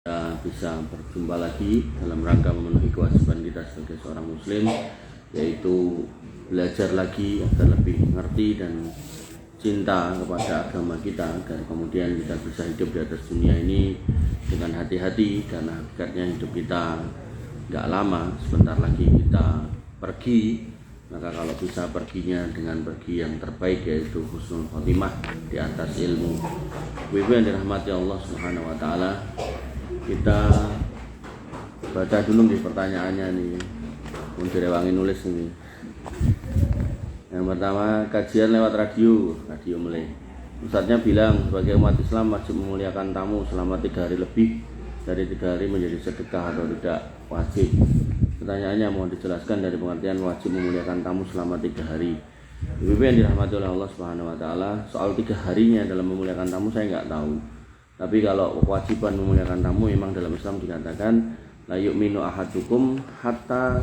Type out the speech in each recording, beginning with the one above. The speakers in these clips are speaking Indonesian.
Kita bisa berjumpa lagi dalam rangka memenuhi kewajiban kita sebagai seorang muslim, yaitu belajar lagi agar lebih mengerti dan cinta kepada agama kita, agar kemudian kita bisa hidup di atas dunia ini dengan hati-hati, karena hakikatnya hidup kita gak lama, sebentar lagi kita pergi. Maka kalau bisa perginya dengan pergi yang terbaik, yaitu husnul khotimah di atas ilmu. Ibu yang dirahmati Allah Subhanahu wa taala, kita baca dulu nih pertanyaannya nih. Untuk direwangi nulis ini. Yang pertama, kajian lewat radio mulai. Ustadznya bilang sebagai umat Islam wajib memuliakan tamu selama 3 hari lebih dari 3 hari menjadi sedekah atau tidak wajib. Pertanyaannya mohon dijelaskan dari pengertian wajib memuliakan tamu selama 3 hari. Ibu yang dirahmati oleh Allah Subhanahu wa taala, soal 3 harinya dalam memuliakan tamu saya nggak tahu. Tapi kalau kewajiban memuliakan tamu memang dalam Islam dikatakan la yu'minu ahadukum hatta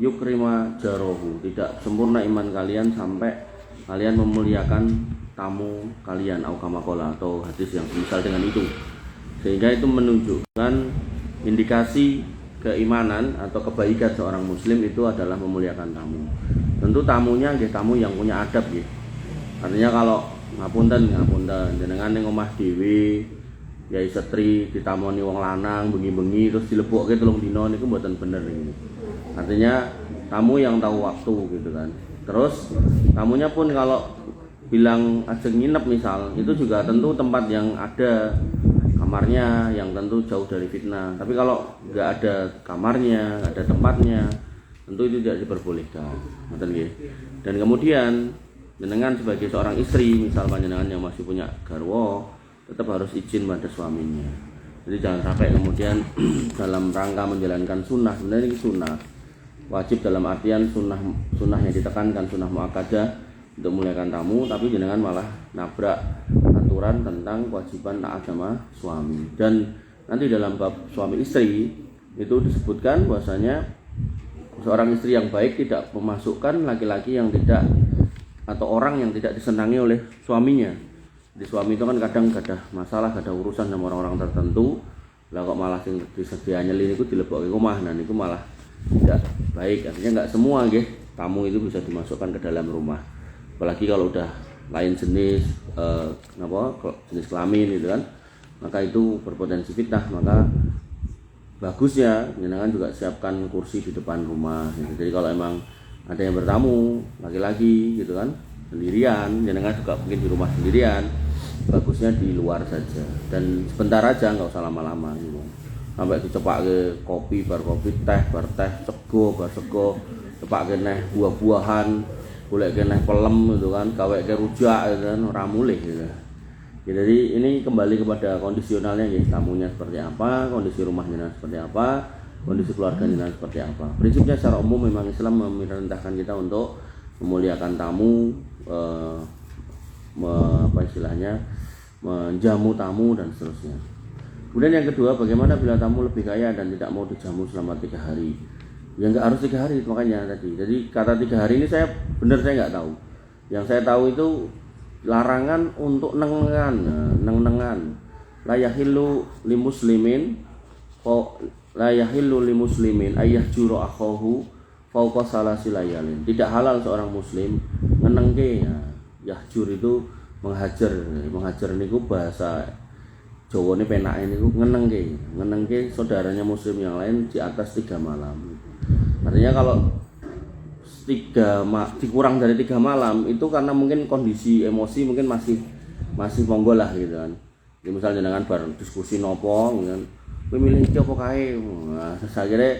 yukrima jarohu. Tidak sempurna iman kalian sampai kalian memuliakan tamu kalian, au kama qala, atau hadis yang semisal dengan itu. Sehingga itu menunjukkan indikasi keimanan atau kebaikan seorang muslim itu adalah memuliakan tamu. Tentu tamunya nggih tamu yang punya adab nggih. Artinya kalau ngapunten jenengan ning omah dhewe ya setri ditamoni wong lanang bengi-bengi terus dilebokke 3 dina niku mboten bener niku. Artinya tamu yang tahu waktu gitu kan. Terus tamunya pun kalau bilang ajeng nginep misal, itu juga tentu tempat yang ada kamarnya, yang tentu jauh dari fitnah. Tapi kalau nggak ada kamarnya, nggak ada tempatnya, tentu itu tidak diperbolehkan. Ngoten nggih. Dan kemudian jenengan sebagai seorang istri, misal panjenengan yang masih punya garwa, tetap harus izin pada suaminya. Jadi jangan sampai kemudian dalam rangka menjalankan sunnah, sebenarnya ini sunnah wajib dalam artian sunnah yang ditekankan, sunnah muakkadah untuk memuliakan tamu, tapi jenengan malah nabrak aturan tentang kewajiban taat sama suami. Dan nanti dalam bab suami istri itu disebutkan bahwasanya seorang istri yang baik tidak memasukkan laki-laki yang tidak atau orang yang tidak disenangi oleh suaminya. Di suami itu kan kadang ada masalah, ada urusan sama orang-orang tertentu, lah kok malah sing disedia nyelin itu dilebokke omah, dan itu malah tidak baik. Artinya enggak semua nggih tamu itu bisa dimasukkan ke dalam rumah. Apalagi kalau udah lain jenis jenis kelamin gitu kan. Maka itu berpotensi fitnah, maka bagusnya jenengan juga siapkan kursi di depan rumah gitu. Jadi kalau emang ada yang bertamu laki-laki gitu kan sendirian, jenengan juga mungkin di rumah sendirian, bagusnya di luar saja dan sebentar aja, nggak usah lama-lama gitu. Sampai dicepak ke kopi, bar kopi, teh, bar teh, sego, bar sego, cepak ke neh buah-buahan, golek ke neh pelem gitu kan, gawe ke rujak gitu kan, ora mulih gitu. Ya, jadi ini kembali kepada kondisionalnya ya, tamunya seperti apa, kondisi rumahnya seperti apa, kondisi keluarga jenengan seperti apa. Prinsipnya secara umum memang Islam memerintahkan kita untuk memuliakan tamu, menjamu tamu dan seterusnya. Kemudian yang kedua, bagaimana bila tamu lebih kaya dan tidak mau dijamu selama 3 hari? Ya nggak harus 3 hari makanya tadi. Jadi kata 3 hari ini saya nggak tahu. Yang saya tahu itu larangan untuk nengengan. La yahillu limuslimin la yahillu limuslimin ayah juro akhahu fauqa salasi layalin. Tidak halal seorang muslim ngenengke ya. Yahjur itu menghajar niku bahasa Jawa ini penake niku ngenengke saudaranya muslim yang lain di atas 3 malam. Artinya kalau dikurang dari 3 malam itu karena mungkin kondisi emosi mungkin masih monggo lah gitu kan. Jadi misalnya dengan bar diskusi nopo gitu kan, milih iki apa kae. Nah, akhirnya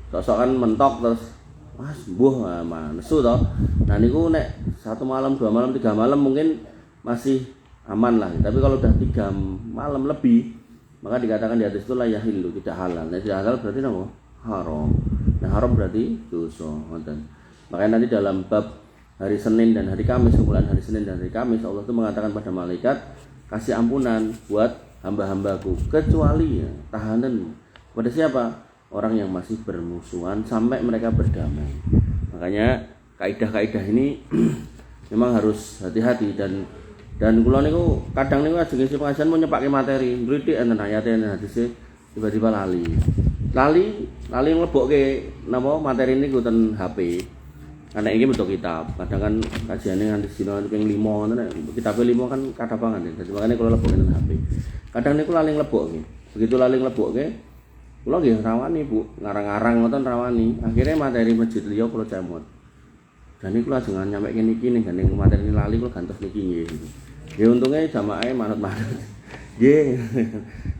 sok-sokan mentok terus Mas mbuh nesu to. Nah niku nek 1 malam, 2 malam, 3 malam mungkin masih aman lah. Tapi kalau udah 3 malam lebih, maka dikatakan di atas itu la yahillu, tidak halal. Nah, tidak halal berarti apa? Haram. Nah, haram berarti dosa, ngoten. Makanya nanti dalam bab hari Senin dan hari Kamis, kemuliaan hari Senin dan hari Kamis, Allah itu mengatakan pada malaikat, kasih ampunan buat hamba-hambaku kecuali ya, tahanan. Pada siapa? Orang yang masih bermusuhan sampai mereka berdamai. Makanya kaidah-kaidah ini memang harus hati-hati, dan Dan kula niku kadang niku ajeng isi pengajian mau nyepake materi, ngritik enten ayate hadise tiba-tiba lali. Lali nglebokke napa materi niku ten HP. Karena ini bentuk kitab, kadang kan kajiannya nganti dina ping 5 ngoten kitab 5 kan kathah banget. Dadi makane kula lebokke nang HP. Kadang niku lali nglebokke. Begitu lali nglebokke, kula nggih rawani Bu, ngarang-arang ngoten rawani. Akhirnya materi masjid liya kula cemot. Dan niku lajeng nyampe kene iki ning gandeng materi lali kula gantos niki nggih. Ya untungnya jamaah manut-manut. Nggih.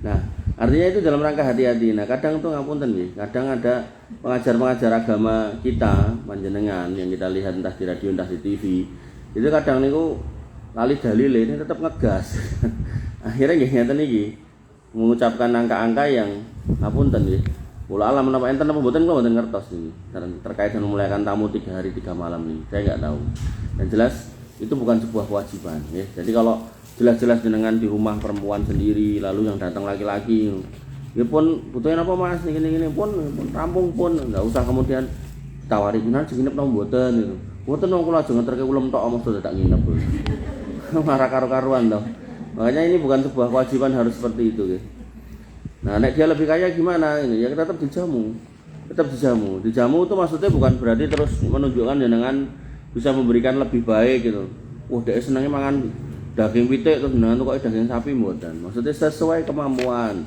Nah, artinya itu dalam rangka hati-hati. Nah, kadang tuh ngapunten nggih, kadang ada pengajar-pengajar agama kita panjenengan yang kita lihat entah di radio entah di TV. Itu kadang niku lali dalile ini tetap ngegas. Akhirnya nggih ngeten iki mengucapkan angka-angka yang ngapunten nggih. Kula alam menapa enten apa mboten kula mboten ngertos ini. Terkait dengan memuliakan tamu 3 hari 3 malam ini. Saya enggak tahu. Dan jelas itu bukan sebuah kewajiban ya. Jadi kalau jelas-jelas jenengan di rumah perempuan sendiri lalu yang datang laki-laki ya pun butuhin apa Mas gini-gini pun rampung pun enggak usah kemudian tawari jenengan nginep nang mboten gitu. Mboten wong kula ajeng ngeterke kula tok mesti tak nginep. Marah karo-karuan toh. Makanya ini bukan sebuah kewajiban harus seperti itu gitu. Nah, nek dia lebih kaya gimana ini? Ya tetap dijamu. Tetap dijamu. Dijamu itu maksudnya bukan berarti terus menunjukkan jenengan bisa memberikan lebih baik gitu. Wah, dia senangnya makan daging pitik terus jenengan tuh kok daging sapi mboten. Maksudnya sesuai kemampuan.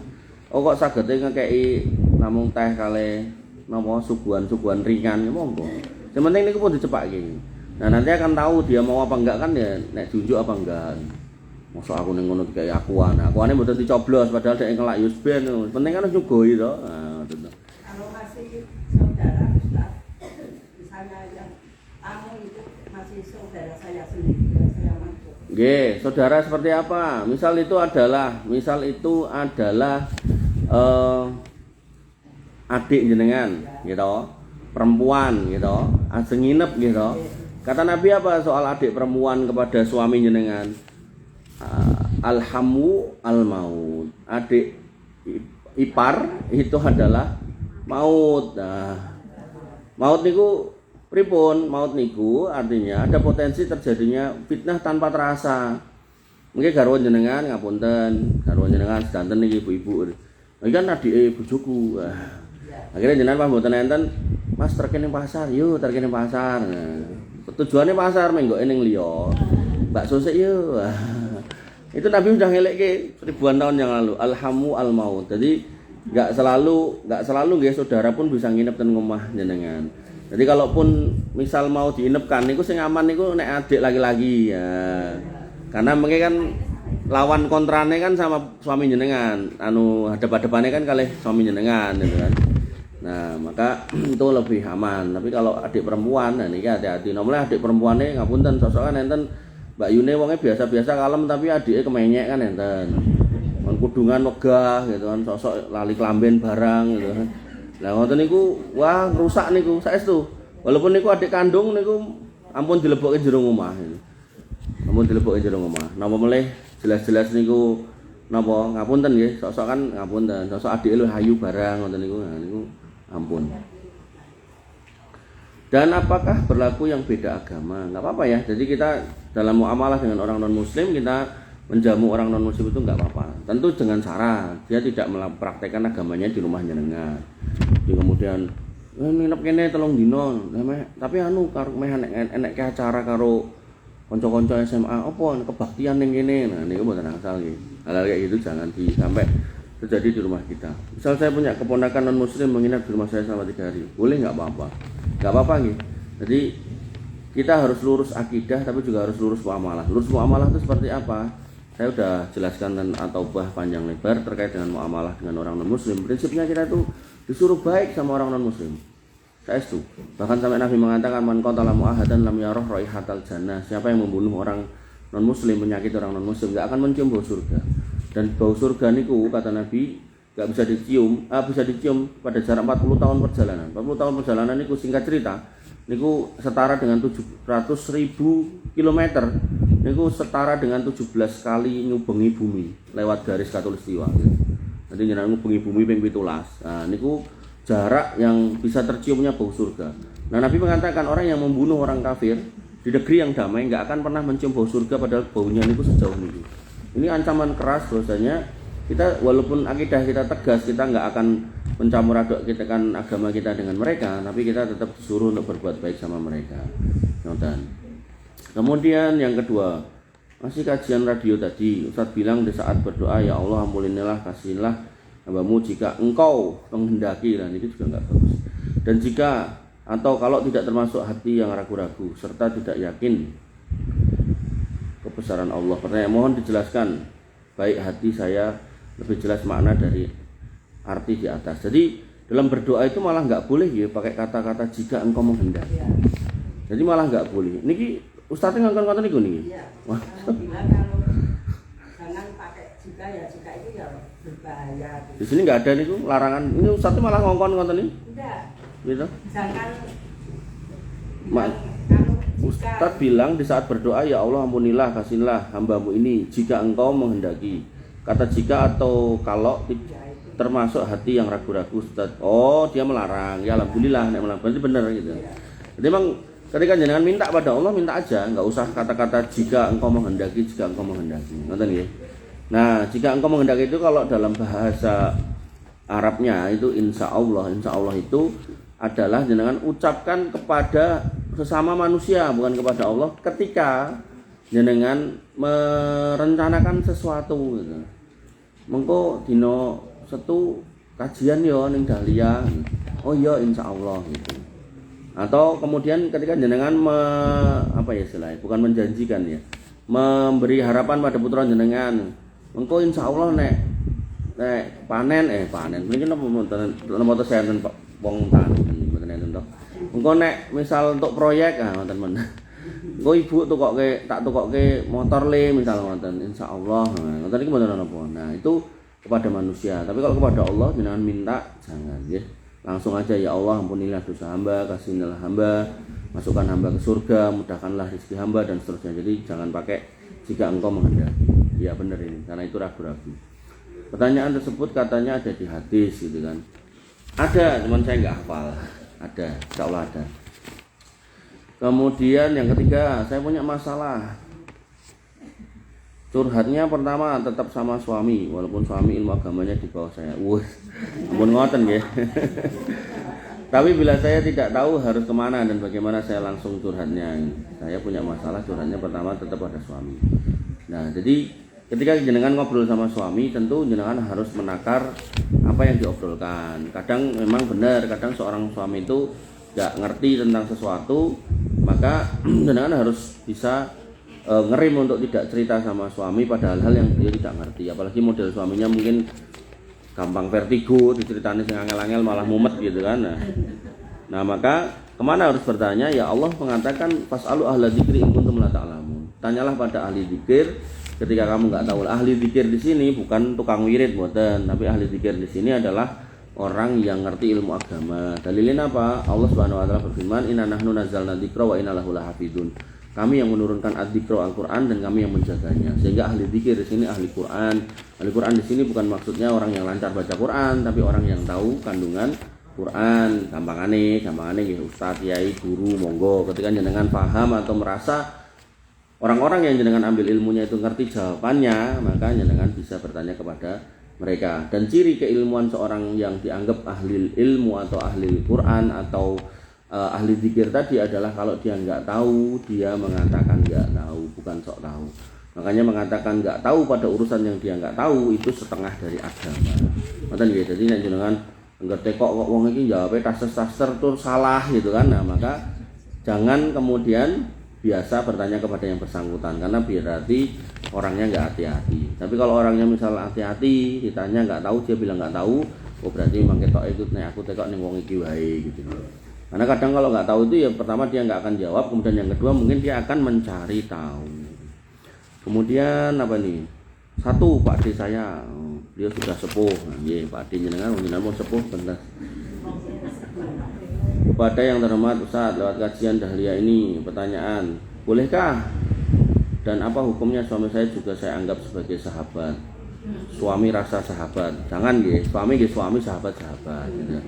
Oh kok sagete ngekeki namung teh kali napa suguhan-suguhan ringan ya monggo. Yang penting niku pun dicepake. Nah, nanti akan tahu dia mau apa enggak kan ya nek diunjuk apa enggak. Masa aku ning ngono kayak akuane mboten dicoblos padahal dhek ngelak yus ben. Penting kan nyugoi to. Nah, ngoten. Kalau masih saudara Ustaz, misalnya yang tamu itu masih saudara saya sendiri, saya mampu. Nggih, saudara seperti apa? Misal itu adalah adik jenengan gitu. Perempuan gitu. Ajeng nginep gitu. Kata Nabi apa soal adik perempuan kepada suami jenengan? Alhamu al-maut. Adik ipar itu adalah maut. Nah, maut niku pripun? Maut niku artinya ada potensi terjadinya fitnah tanpa terasa. Mungkin garwa jenengan ngapunten, garwa jenengan sedanten niki ibu-ibu. Iki kan adike bojoku. Akhirnya jenengan pas mboten enten, Mas terkene pasar, yo terkene pasar. Nah, tujuannya pasar menggoke ning liya. Bakso sik yo. Itu Nabi sudah ngelekke ribuan tahun yang lalu. Alhamu al-maut. Jadi enggak selalu nggih saudara pun bisa nginep ten omah jenengan. Jadi kalaupun misal mau diinepkan niku sing aman niku nek adik laki-laki ya. Karena mungkin kan lawan kontrane kan sama suami jenengan. Hadap-hadapane kan kalih suami jenengan gitu kan. Nah, maka itu lebih aman. Tapi kalau adik perempuan nah niki hati-hati. Nomor adik perempuane ngapunten sosokan enten Mbak Yune wongnya biasa-biasa kalem tapi adike kemenyek kan enten. Kon kudungan megah gitu kan, sosok lali klamben barang gitu kan. Lah ngoten niku wah rusak niku saestu. Walaupun niku adik kandung niku ampun dilebokke jero omah. Ampun dilebokke jero omah. Napa melih jelas-jelas niku napa ngapunten nggih, sosok kan ngapunten. Sosok adike luwih ayu barang ngoten niku. Nah niku ampun. Dan apakah berlaku yang beda agama? Enggak apa-apa ya. Jadi kita dalam muamalah dengan orang non-muslim, kita menjamu orang non-muslim itu enggak apa-apa. Tentu dengan syarat dia tidak mempraktekkan agamanya di rumah jenengan. Jadi kemudian nginep kene 3 dina, tapi karo meh enek ke acara karo kanca-kanca SMA apa kebaktian ning kene. Nah niku mboten asal nggih. Hal kayak gitu jangan sampai terjadi di rumah kita. Misal saya punya keponakan non-muslim menginap di rumah saya selama 3 hari. Boleh enggak apa-apa? Enggak apa-apa nggih. Jadi kita harus lurus akidah tapi juga harus lurus muamalah. Lurus muamalah itu seperti apa? Saya sudah jelaskan atau bah panjang lebar terkait dengan muamalah dengan orang non-muslim. Prinsipnya kita itu disuruh baik sama orang non-muslim. Saya itu. Bahkan sampai Nabi mengatakan man qatala mu'ahadan lam yarah raihatal jannah. Siapa yang membunuh orang non-muslim, menyakiti orang non-muslim enggak akan mencium bau surga. Dan bau surga niku kata Nabi enggak bisa dicium pada jarak 40 tahun perjalanan. 40 tahun perjalanan niku singkat cerita niku setara dengan 700.000 kilometer. Niku setara dengan 17 kali ngubengi bumi lewat garis khatulistiwa. Nanti jenengan ngubengi bumi ping 17. Nah, niku jarak yang bisa terciumnya bau surga. Nah, Nabi mengatakan orang yang membunuh orang kafir di negeri yang damai nggak akan pernah mencium bau surga padahal baunya itu sejauh ini. Ini ancaman keras bahwasanya kita walaupun akidah kita tegas, kita nggak akan mencampur adukkan agama kita dengan mereka, tapi kita tetap disuruh untuk berbuat baik sama mereka. Kemudian yang kedua, masih kajian radio tadi, Ustadz bilang di saat berdoa, ya Allah ampunilah, kasihilah hambamu jika engkau menghendaki, dan itu juga nggak bagus. Dan jika atau kalau tidak termasuk hati yang ragu-ragu serta tidak yakin kebesaran Allah. Pertanyaan, mohon dijelaskan baik hati saya lebih jelas makna dari arti di atas. Jadi dalam berdoa itu malah nggak boleh ya pakai kata-kata jika engkau menghendaki. Jadi malah nggak boleh. Niki Ustadznya ngangkat niku niki. Iya. Bilang kalau jangan pakai jika itu ya berbahaya. Di sini nggak ada niku larangan. Ini Ustadznya malah ngongkon ngoten nih. Enggak. Gitu. Jangan Ustadz bilang di saat berdoa, ya Allah ampunilah, kasihilah hambamu ini jika engkau menghendaki. Kata jika atau kalau termasuk hati yang ragu-ragu, Ustadz. Oh, dia melarang. Ya alhamdulillah nek melarang. Berarti benar gitu. Jadi memang ketika jenengan minta pada Allah, minta aja, nggak usah kata-kata jika engkau menghendaki, jika engkau menghendaki. Ngoten nggih. Nah, jika engkau menghendaki itu kalau dalam bahasa Arabnya itu insya Allah itu adalah jenengan ucapkan kepada sesama manusia, bukan kepada Allah, ketika jenengan merencanakan sesuatu gitu. Mengko dino setu kajian yo ning Dahlia. Oh iya insya Allah gitu. Atau kemudian ketika jenengan bukan menjanjikan ya, memberi harapan pada putra jenengan. Mengko insya Allah nek panen mungkin napa saya wong tani mboten enten to. Engko nek misal untuk proyek ngoten men. Engko ibu tak tukokke motor le misal ngoten insyaallah. Ngoten iki mboten napa. Nah, itu kepada manusia. Tapi kalau kepada Allah jenengan minta jangan nggih. Langsung aja, ya Allah ampunilah dosa hamba, kasihilah hamba, masukkan hamba ke surga, mudahkanlah rezeki hamba dan seterusnya. Jadi jangan pakai jika engkau menghendaki. Ya benar ini, karena itu ragu-ragu. Pertanyaan tersebut katanya ada di hadis gitu kan. Ada, cuman saya nggak hafal. Ada, insya Allah ada. Kemudian yang ketiga, saya punya masalah. Curhatnya pertama tetap sama suami, walaupun suami ilmu agamanya di bawah saya. Ampun ngoten ya. Tapi bila saya tidak tahu harus kemana dan bagaimana saya langsung curhatnya. Saya punya masalah, curhatnya pertama tetap pada suami. Nah, jadi ketika jenengan ngobrol sama suami, tentu jenengan harus menakar apa yang diobrolkan. Kadang memang benar, kadang seorang suami itu nggak ngerti tentang sesuatu, maka jenengan harus bisa ngerim untuk tidak cerita sama suami pada hal-hal yang dia tidak ngerti. Apalagi model suaminya mungkin gampang vertigo, diceritani sing angel-angel malah mumet gitu kan. Nah, maka kemana harus bertanya? Ya Allah mengatakan fasalu ahla dzikri in kuntum la ta'lamun. Tanyalah pada ahli dzikir ketika kamu nggak tahu. Ahli dzikir di sini bukan tukang wirid mboten, tapi ahli dzikir di sini adalah orang yang ngerti ilmu agama. Dalilnya apa? Allah Subhanahu wa taala berfirman, "Inna nahnu nazzalna dzikra wa inna lahu lahafizun." Kami yang menurunkan ad-dzikra Al-Qur'an dan kami yang menjaganya. Sehingga ahli dzikir di sini ahli Qur'an. Ahli Qur'an di sini bukan maksudnya orang yang lancar baca Qur'an, tapi orang yang tahu kandungan Qur'an. Gampangane nggih ustaz, kiai, guru, monggo ketika jenengan paham atau merasa orang-orang yang jenengan ambil ilmunya itu ngerti jawabannya, maka jenengan bisa bertanya kepada mereka. Dan ciri keilmuan seorang yang dianggap ahli ilmu atau ahli Quran atau ahli zikir tadi adalah kalau dia nggak tahu, dia mengatakan nggak tahu, bukan sok tahu. Makanya mengatakan nggak tahu pada urusan yang dia nggak tahu itu setengah dari agama. Ngoten nggih. Jadi nek jenengan ngerti kok wong iki jawabnya taster tuh salah gitu kan. Nah, maka jangan kemudian biasa bertanya kepada yang bersangkutan, karena berarti orangnya nggak hati-hati. Tapi kalau orangnya misal hati-hati, ditanya nggak tahu, dia bilang nggak tahu, oh berarti memang ketok ikut nih aku tekok nih wong iki wae gitu. Karena kadang kalau nggak tahu itu ya pertama dia nggak akan jawab, kemudian yang kedua mungkin dia akan mencari tahu. Kemudian apa nih? Satu, Pak D saya, dia sudah sepuh. Nah, iya, Pak D jenengan mau sepuh bentar. Kepada yang terhormat Ustaz, lewat kajian Dahlia ini pertanyaan, bolehkah dan apa hukumnya suami saya juga saya anggap sebagai sahabat? Suami rasa sahabat, jangan nggih, suami sahabat gitu.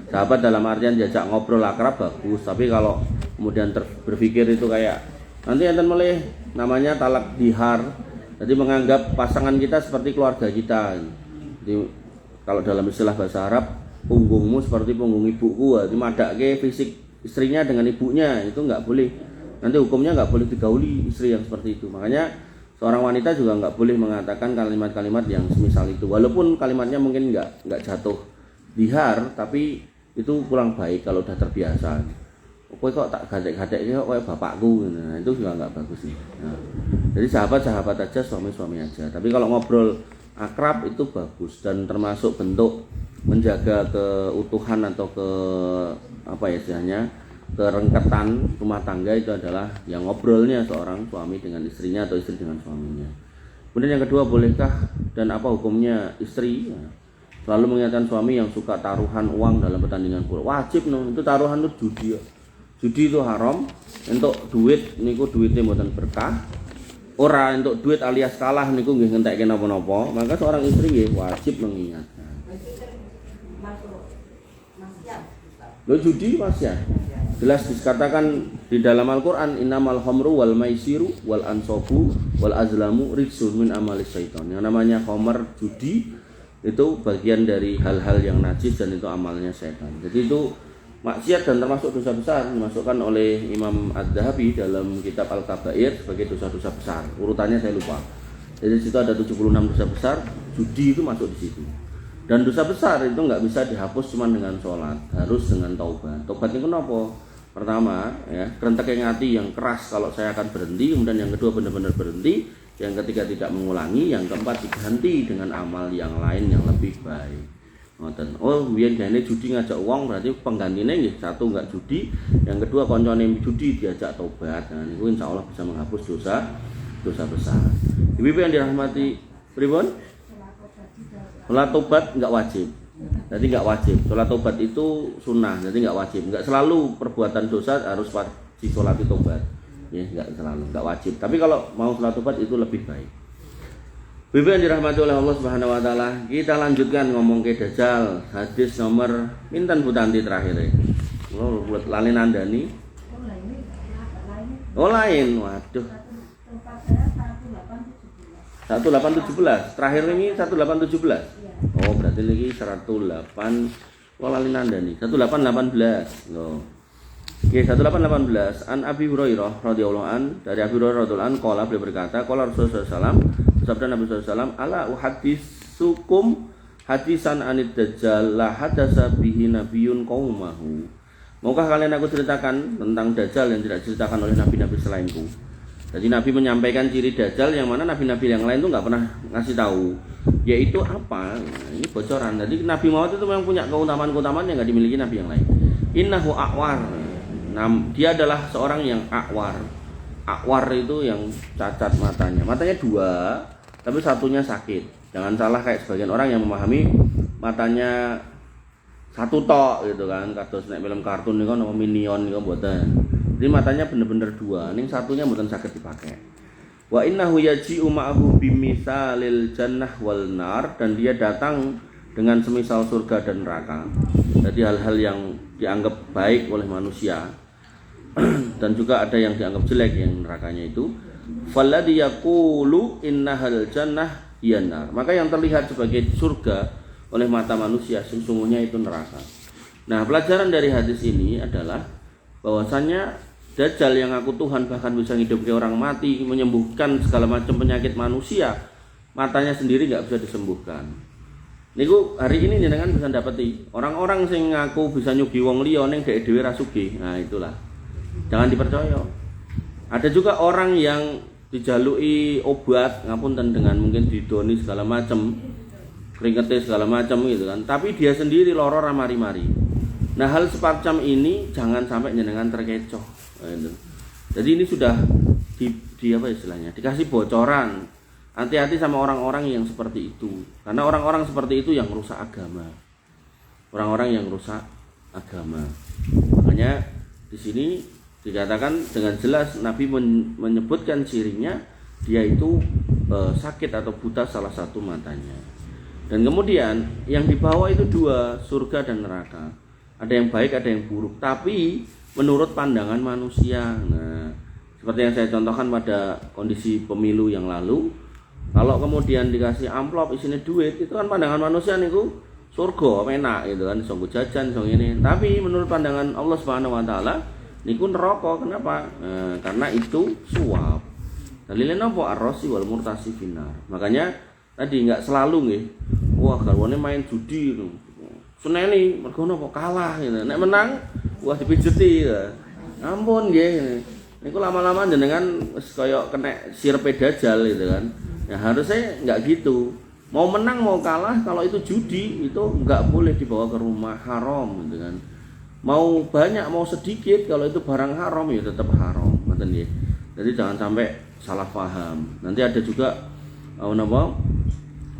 Sahabat dalam artian diajak ngobrol akrab bagus, tapi kalau kemudian berpikir itu kayak Nanti enten melih namanya talak dihar. Jadi menganggap pasangan kita seperti keluarga kita. Jadi kalau dalam istilah bahasa Arab, punggungmu seperti punggung ibuku. Jadi madake fisik istrinya dengan ibunya itu nggak boleh. Nanti hukumnya nggak boleh digauli istri yang seperti itu. Makanya seorang wanita juga nggak boleh mengatakan kalimat-kalimat yang semisal itu. Walaupun kalimatnya mungkin nggak jatuh dihar, tapi itu kurang baik kalau udah terbiasa. Kowe kok tak gadek-gadek kok kayak bapakku. Nah, itu juga nggak bagus sih. Nah, jadi sahabat-sahabat aja, suami-suami aja. Tapi kalau ngobrol akrab itu bagus dan termasuk bentuk menjaga keutuhan atau istilahnya kerengketan rumah tangga itu adalah yang ngobrolnya seorang suami dengan istrinya atau istri dengan suaminya. Kemudian yang kedua, bolehkah dan apa hukumnya istri selalu mengingatkan suami yang suka taruhan uang dalam pertandingan bola? Wajib itu taruhan itu judi. Judi itu haram. Untuk duit niku duitnya mboten berkah. Ora untuk duit alias kalah niku nggih ngentekke napa-napa. Maka seorang istri nggih wajib mengingatkan. Lo judi maksiat. Jelas dikatakan di dalam Al-Qur'an innamal khamru wal maisiru wal ansabu wal azlamu rijsun min amalis syaitan. Yang namanya khamr, judi itu bagian dari hal-hal yang najis dan itu amalnya setan. Jadi itu maksiat dan termasuk dosa besar, dimasukkan oleh Imam Adz-Dzahabi dalam kitab Al-Kabair sebagai dosa-dosa besar. Urutannya saya lupa. Jadi di situ ada 76 dosa besar, judi itu masuk di situ. Dan dosa besar itu nggak bisa dihapus cuma dengan sholat, harus dengan taubat. Taubat itu kenapa? Pertama, ya, kerentek ngati yang keras kalau saya akan berhenti, kemudian yang kedua benar-benar berhenti, yang ketiga tidak mengulangi, yang keempat diganti dengan amal yang lain yang lebih baik. Oh, biyen gane judi ngajak uang berarti penggantinya nggih satu enggak judi, yang kedua koncone judi diajak tobat. Nah, niku insyaallah bisa menghapus dosa besar. Ibu yang dirahmati pripun? Salat tobat enggak wajib. Jadi enggak wajib. Salat tobat itu sunnah, jadi enggak wajib. Enggak selalu perbuatan dosa harus wajib salat tobat. Ya, enggak selalu, enggak wajib. Tapi kalau mau salat tobat itu lebih baik. Bibi yang dirahmati oleh Allah Subhanahu wa taala, kita lanjutkan ngomong ke Dajjal. Hadis nomor pinten Bu Tanti terakhir. Oh, buat lali nandani. Oh, lain. Waduh. 1817. Terakhir ini 1817. Oh, berarti lagi 108. Oh, lali nandani. 1818. Loh. Oke, 1818 an Abi Hurairah radhiyallahu an, dari Abi Hurairah radhiyallahu an qala, beliau berkata qala Rasulullah sallallahu sabda Nabi sallallahu ala uhadditsukum hadisan anid dajjal la hadasa bihi nabiyyun qaumahu. Maukah kalian aku ceritakan tentang dajjal yang tidak diceritakan oleh nabi-nabi selainku? Jadi Nabi menyampaikan ciri dajjal yang mana nabi-nabi yang lain itu enggak pernah ngasih tahu. Yaitu apa? Nah, ini bocoran. Jadi Nabi Muhammad itu memang punya keutamaan-keutamaan yang enggak dimiliki nabi yang lain. Innahu a'war. Dia adalah seorang yang akwar. Akwar itu yang cacat matanya. Matanya dua, tapi satunya sakit. Jangan salah kayak sebagian orang yang memahami matanya satu tok gitu kan. Kados nek film kartun niku nama Minion niku mboten. Jadi matanya bener-bener dua. Ning satunya mboten saged dipakai. Wa innahu yaji'u ma'ahu bimisalil jannah wal nar, dan dia datang dengan semisal surga dan neraka. Jadi hal-hal yang dianggap baik oleh manusia dan juga ada yang dianggap jelek yang nerakanya itu. Falladhi yaqulu innahal jannah hiyanar. Maka yang terlihat sebagai surga oleh mata manusia sesungguhnya itu neraka. Nah, pelajaran dari hadis ini adalah bahwasannya Dajjal yang aku Tuhan bahkan bisa ngidupke orang mati, menyembuhkan segala macam penyakit manusia, matanya sendiri nggak bisa disembuhkan. Niku hari ini jenengan bisa dapeti orang-orang sing ngaku bisa nyugi wong liya ning dhek dhewe ra sugih. Nah, itulah. Jangan dipercaya. Ada juga orang yang dijaluki obat, ngapunten dengan mungkin didoni segala macam, keringete segala macam gitu kan. Tapi dia sendiri lara ra mari-mari. Nah, hal semacam ini jangan sampai jenengan terkecoh. Gitu. Jadi ini sudah di apa istilahnya? Dikasih bocoran. Hati-hati sama orang-orang yang seperti itu. Karena orang-orang seperti itu yang merusak agama. Orang-orang yang merusak agama. Makanya di sini dikatakan dengan jelas Nabi menyebutkan cirinya, dia itu sakit atau buta salah satu matanya. Dan kemudian yang dibawa itu dua, surga dan neraka. Ada yang baik, ada yang buruk. Tapi menurut pandangan manusia. Nah, Seperti yang saya contohkan pada kondisi pemilu yang lalu, kalau kemudian dikasih amplop isinya duit, itu kan pandangan manusia niku surga, enak gitu kan, songgo jajan, song ini. Tapi menurut pandangan Allah Subhanahu wa taala, niku neraka. Kenapa? Karena itu suap. Dalilnya napa? Ar-rasi wal murtasi finnar. Makanya tadi nggak selalu nggih. Wah, garwane main judi gitu. Seneni mergo napa kalah gitu. Nek menang, wah dipijeti ya. Ampun nggih. Niku lama-lama jenengan wis kaya kena sirepe dajal gitu kan. Ya harusnya nggak gitu. Mau menang mau kalah, kalau itu judi itu nggak boleh dibawa ke rumah, haram gitu kan. Mau banyak mau sedikit, kalau itu barang haram ya tetap haram, ngoten nggih. Jadi jangan sampai salah paham. Nanti ada juga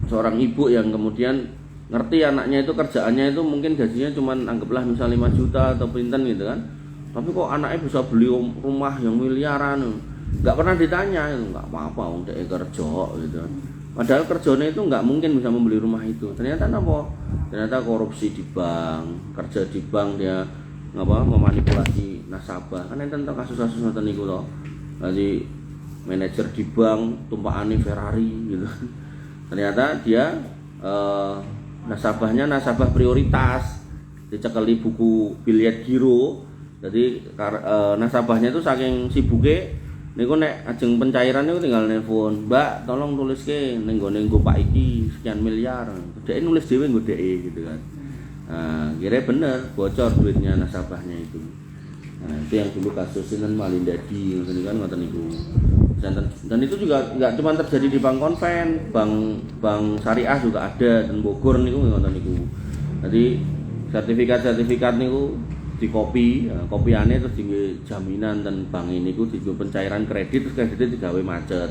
seorang ibu yang kemudian ngerti anaknya itu kerjaannya itu mungkin gajinya cuma anggaplah misal 5 juta atau pinten gitu kan. Tapi kok anaknya bisa beli rumah yang miliaran, nggak pernah ditanya, nggak apa-apa, udah kerja gitu. Padahal kerjanya itu nggak mungkin bisa membeli rumah itu. Ternyata apa? Ternyata korupsi di bank, kerja di bank dia memanipulasi nasabah. Kan enten kasus-kasus ngoten niku loh. Jadi manajer di bank tumpakane Ferrari gitu. Ternyata dia nasabahnya nasabah prioritas, dicekeli buku biliet giro. Jadi nasabahnya itu saking sibuke niku nek ajeng pencairan niku tinggal nelpon, "Mbak, tolong tuliske ning nggone nggo Pak iki sekian miliar." Dhek nulis dhewe nggo dhek gitu kan. Nah, kira bener bocor duitnya nasabahnya itu. Nah, itu yang dulu kasus Sinten Malindadi ngoten kan ngoten niku. Dan itu juga enggak cuma terjadi di bank konven, bank syariah juga ada, dan Bogor niku ngoten niku. Jadi sertifikat niku di kopi, kopiannya terus di jaminan dan bank ini ku di pencairan kredit, terus kreditnya digawe macet.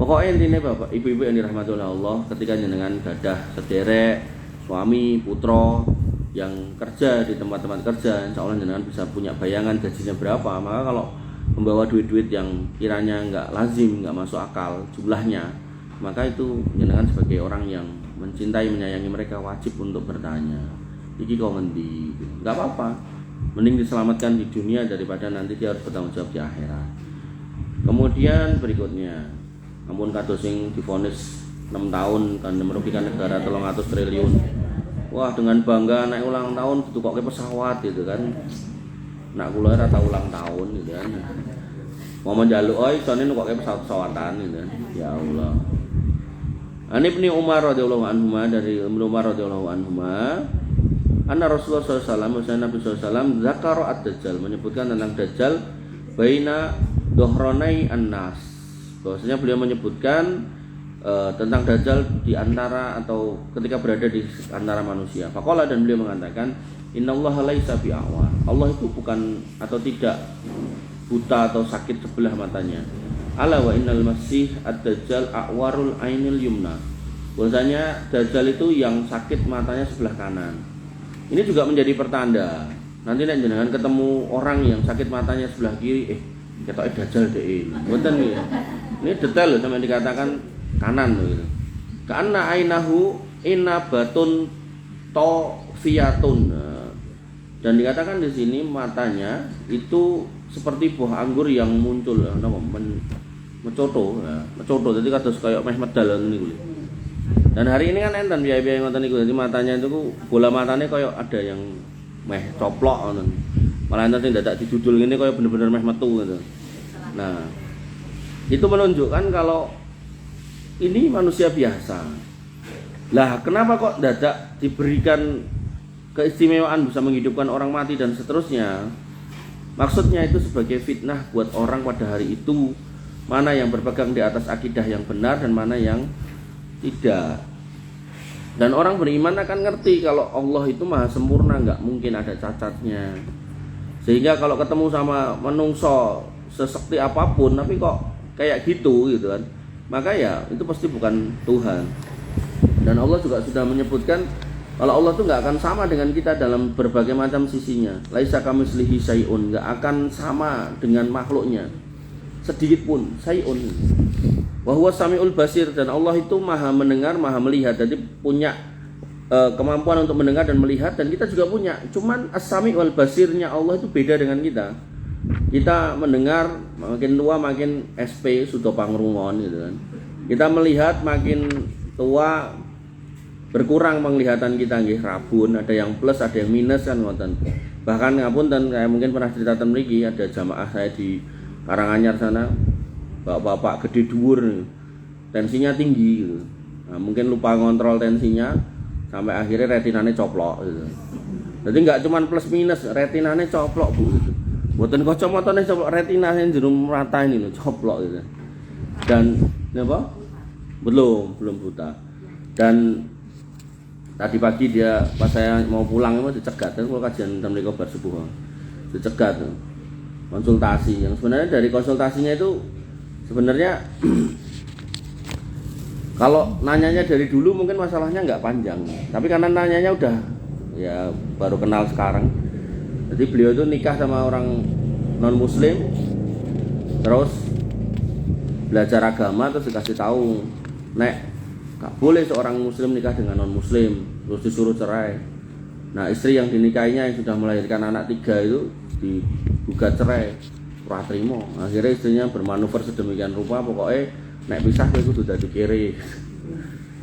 Pokoknya intinya Bapak Ibu-ibu yang dirahmati oleh Allah, ketika jenengan gadah sederek suami putra yang kerja di tempat-tempat kerja, insya Allah jenengan bisa punya bayangan gajinya berapa. Maka kalau membawa duit-duit yang kiranya nggak lazim, nggak masuk akal jumlahnya, maka itu jenengan sebagai orang yang mencintai menyayangi mereka wajib untuk bertanya, iki kok ngendi? Enggak apa-apa. Mending diselamatkan di dunia daripada nanti dia harus bertanggung jawab di akhirat. Kemudian berikutnya, ampun kados sing divonis 6 tahun kan merugikan negara 300 triliun. Wah, dengan bangga naik ulang tahun ditukokke pesawat gitu kan. Nak kula ora tau ulang tahun gitu kan. Mau njaluk isone nukokke pesawat-pesawatan gitu kan. Ya Allah. Ani Ibnu Umar radhiyallahu anhu, dari Ibnu Umar radhiyallahu anhu, anna Rasulullah SAW, Nabi SAW zakara ad-dajjal, menyebutkan tentang dajjal baina dohronai an-nas. Bahwasanya beliau menyebutkan tentang dajjal di antara atau ketika berada di antara manusia. Faqala, dan beliau mengatakan, innallaha laisa bi'awar. Allah itu bukan atau tidak buta atau sakit sebelah matanya. Ala wa innal masih ad-dajjal a'warul ainil yumna. Bahwasanya dajjal itu yang sakit matanya sebelah kanan. Ini juga menjadi pertanda. Nanti nek jenengan ketemu orang yang sakit matanya sebelah kiri, ketoke dajjal dhek. Mboten nggih. Ini detail loh sampai dikatakan kanan loh gitu. Karena ainahu inabatun tofiyatun. Dan dikatakan di sini matanya itu seperti buah anggur yang muncul, mencoto. Jadi kados kayak meh medal niku. Dan hari ini kan enten biaya-biaya ngoten niku. Jadi matanya itu bola matanya kayak ada yang meh coplok ngoten. Malah enten sing dadak didudul ngene kayak bener-bener meh metu gitu. Nah, itu menunjukkan kalau ini manusia biasa. Lah, kenapa kok dadak diberikan keistimewaan bisa menghidupkan orang mati dan seterusnya? Maksudnya itu sebagai fitnah buat orang pada hari itu, mana yang berpegang di atas akidah yang benar dan mana yang tidak. Dan orang beriman akan ngerti kalau Allah itu maha sempurna, nggak mungkin ada cacatnya. Sehingga kalau ketemu sama menungso sesekti apapun tapi kok kayak gitu kan, maka ya itu pasti bukan Tuhan. Dan Allah juga sudah menyebutkan kalau Allah itu nggak akan sama dengan kita dalam berbagai macam sisinya. Laisa kamitslihi syai'un, nggak akan sama dengan makhluknya sedikit pun, syai'un. Wa huwa samiul basir, dan Allah itu maha mendengar, maha melihat. Jadi punya kemampuan untuk mendengar dan melihat, dan kita juga punya. Cuman as-sami wal basirnya Allah itu beda dengan kita. kita mendengar makin tua makin SP sudah pangrungon gitu kan. Kita melihat makin tua berkurang penglihatan kita nggih rabun, ada yang plus, ada yang minus kan ngoten. Bahkan ngapunten saya mungkin pernah cerita ten mriki ada jamaah saya di Karanganyar sana, bapak-bapak gede dhuwur tensinya tinggi gitu. Nah, mungkin lupa ngontrol tensinya sampai akhirnya retinanya coplok gitu. Jadi nggak cuma plus minus, retinanya coplok Bu gitu. Mboten kacamatane coplok, retinanya jero rata ini loh, coplok gitu. Dan apa? Belum buta. Dan tadi pagi dia pas saya mau pulang itu dicegat, kalau kajian dan mereka bar subuh dicegat konsultasi. Yang sebenarnya dari konsultasinya itu sebenarnya kalau nanyanya dari dulu mungkin masalahnya nggak panjang, tapi karena nanyanya udah ya baru kenal sekarang. Jadi beliau itu nikah sama orang non muslim, terus belajar agama, terus dikasih tahu nek gak boleh seorang muslim nikah dengan non muslim, terus disuruh cerai. Nah istri yang dinikahinya yang sudah melahirkan anak 3 itu digugat cerai, ora trimo. Akhirnya istrinya bermanuver sedemikian rupa, pokoknya nek pisah itu sudah dikiri.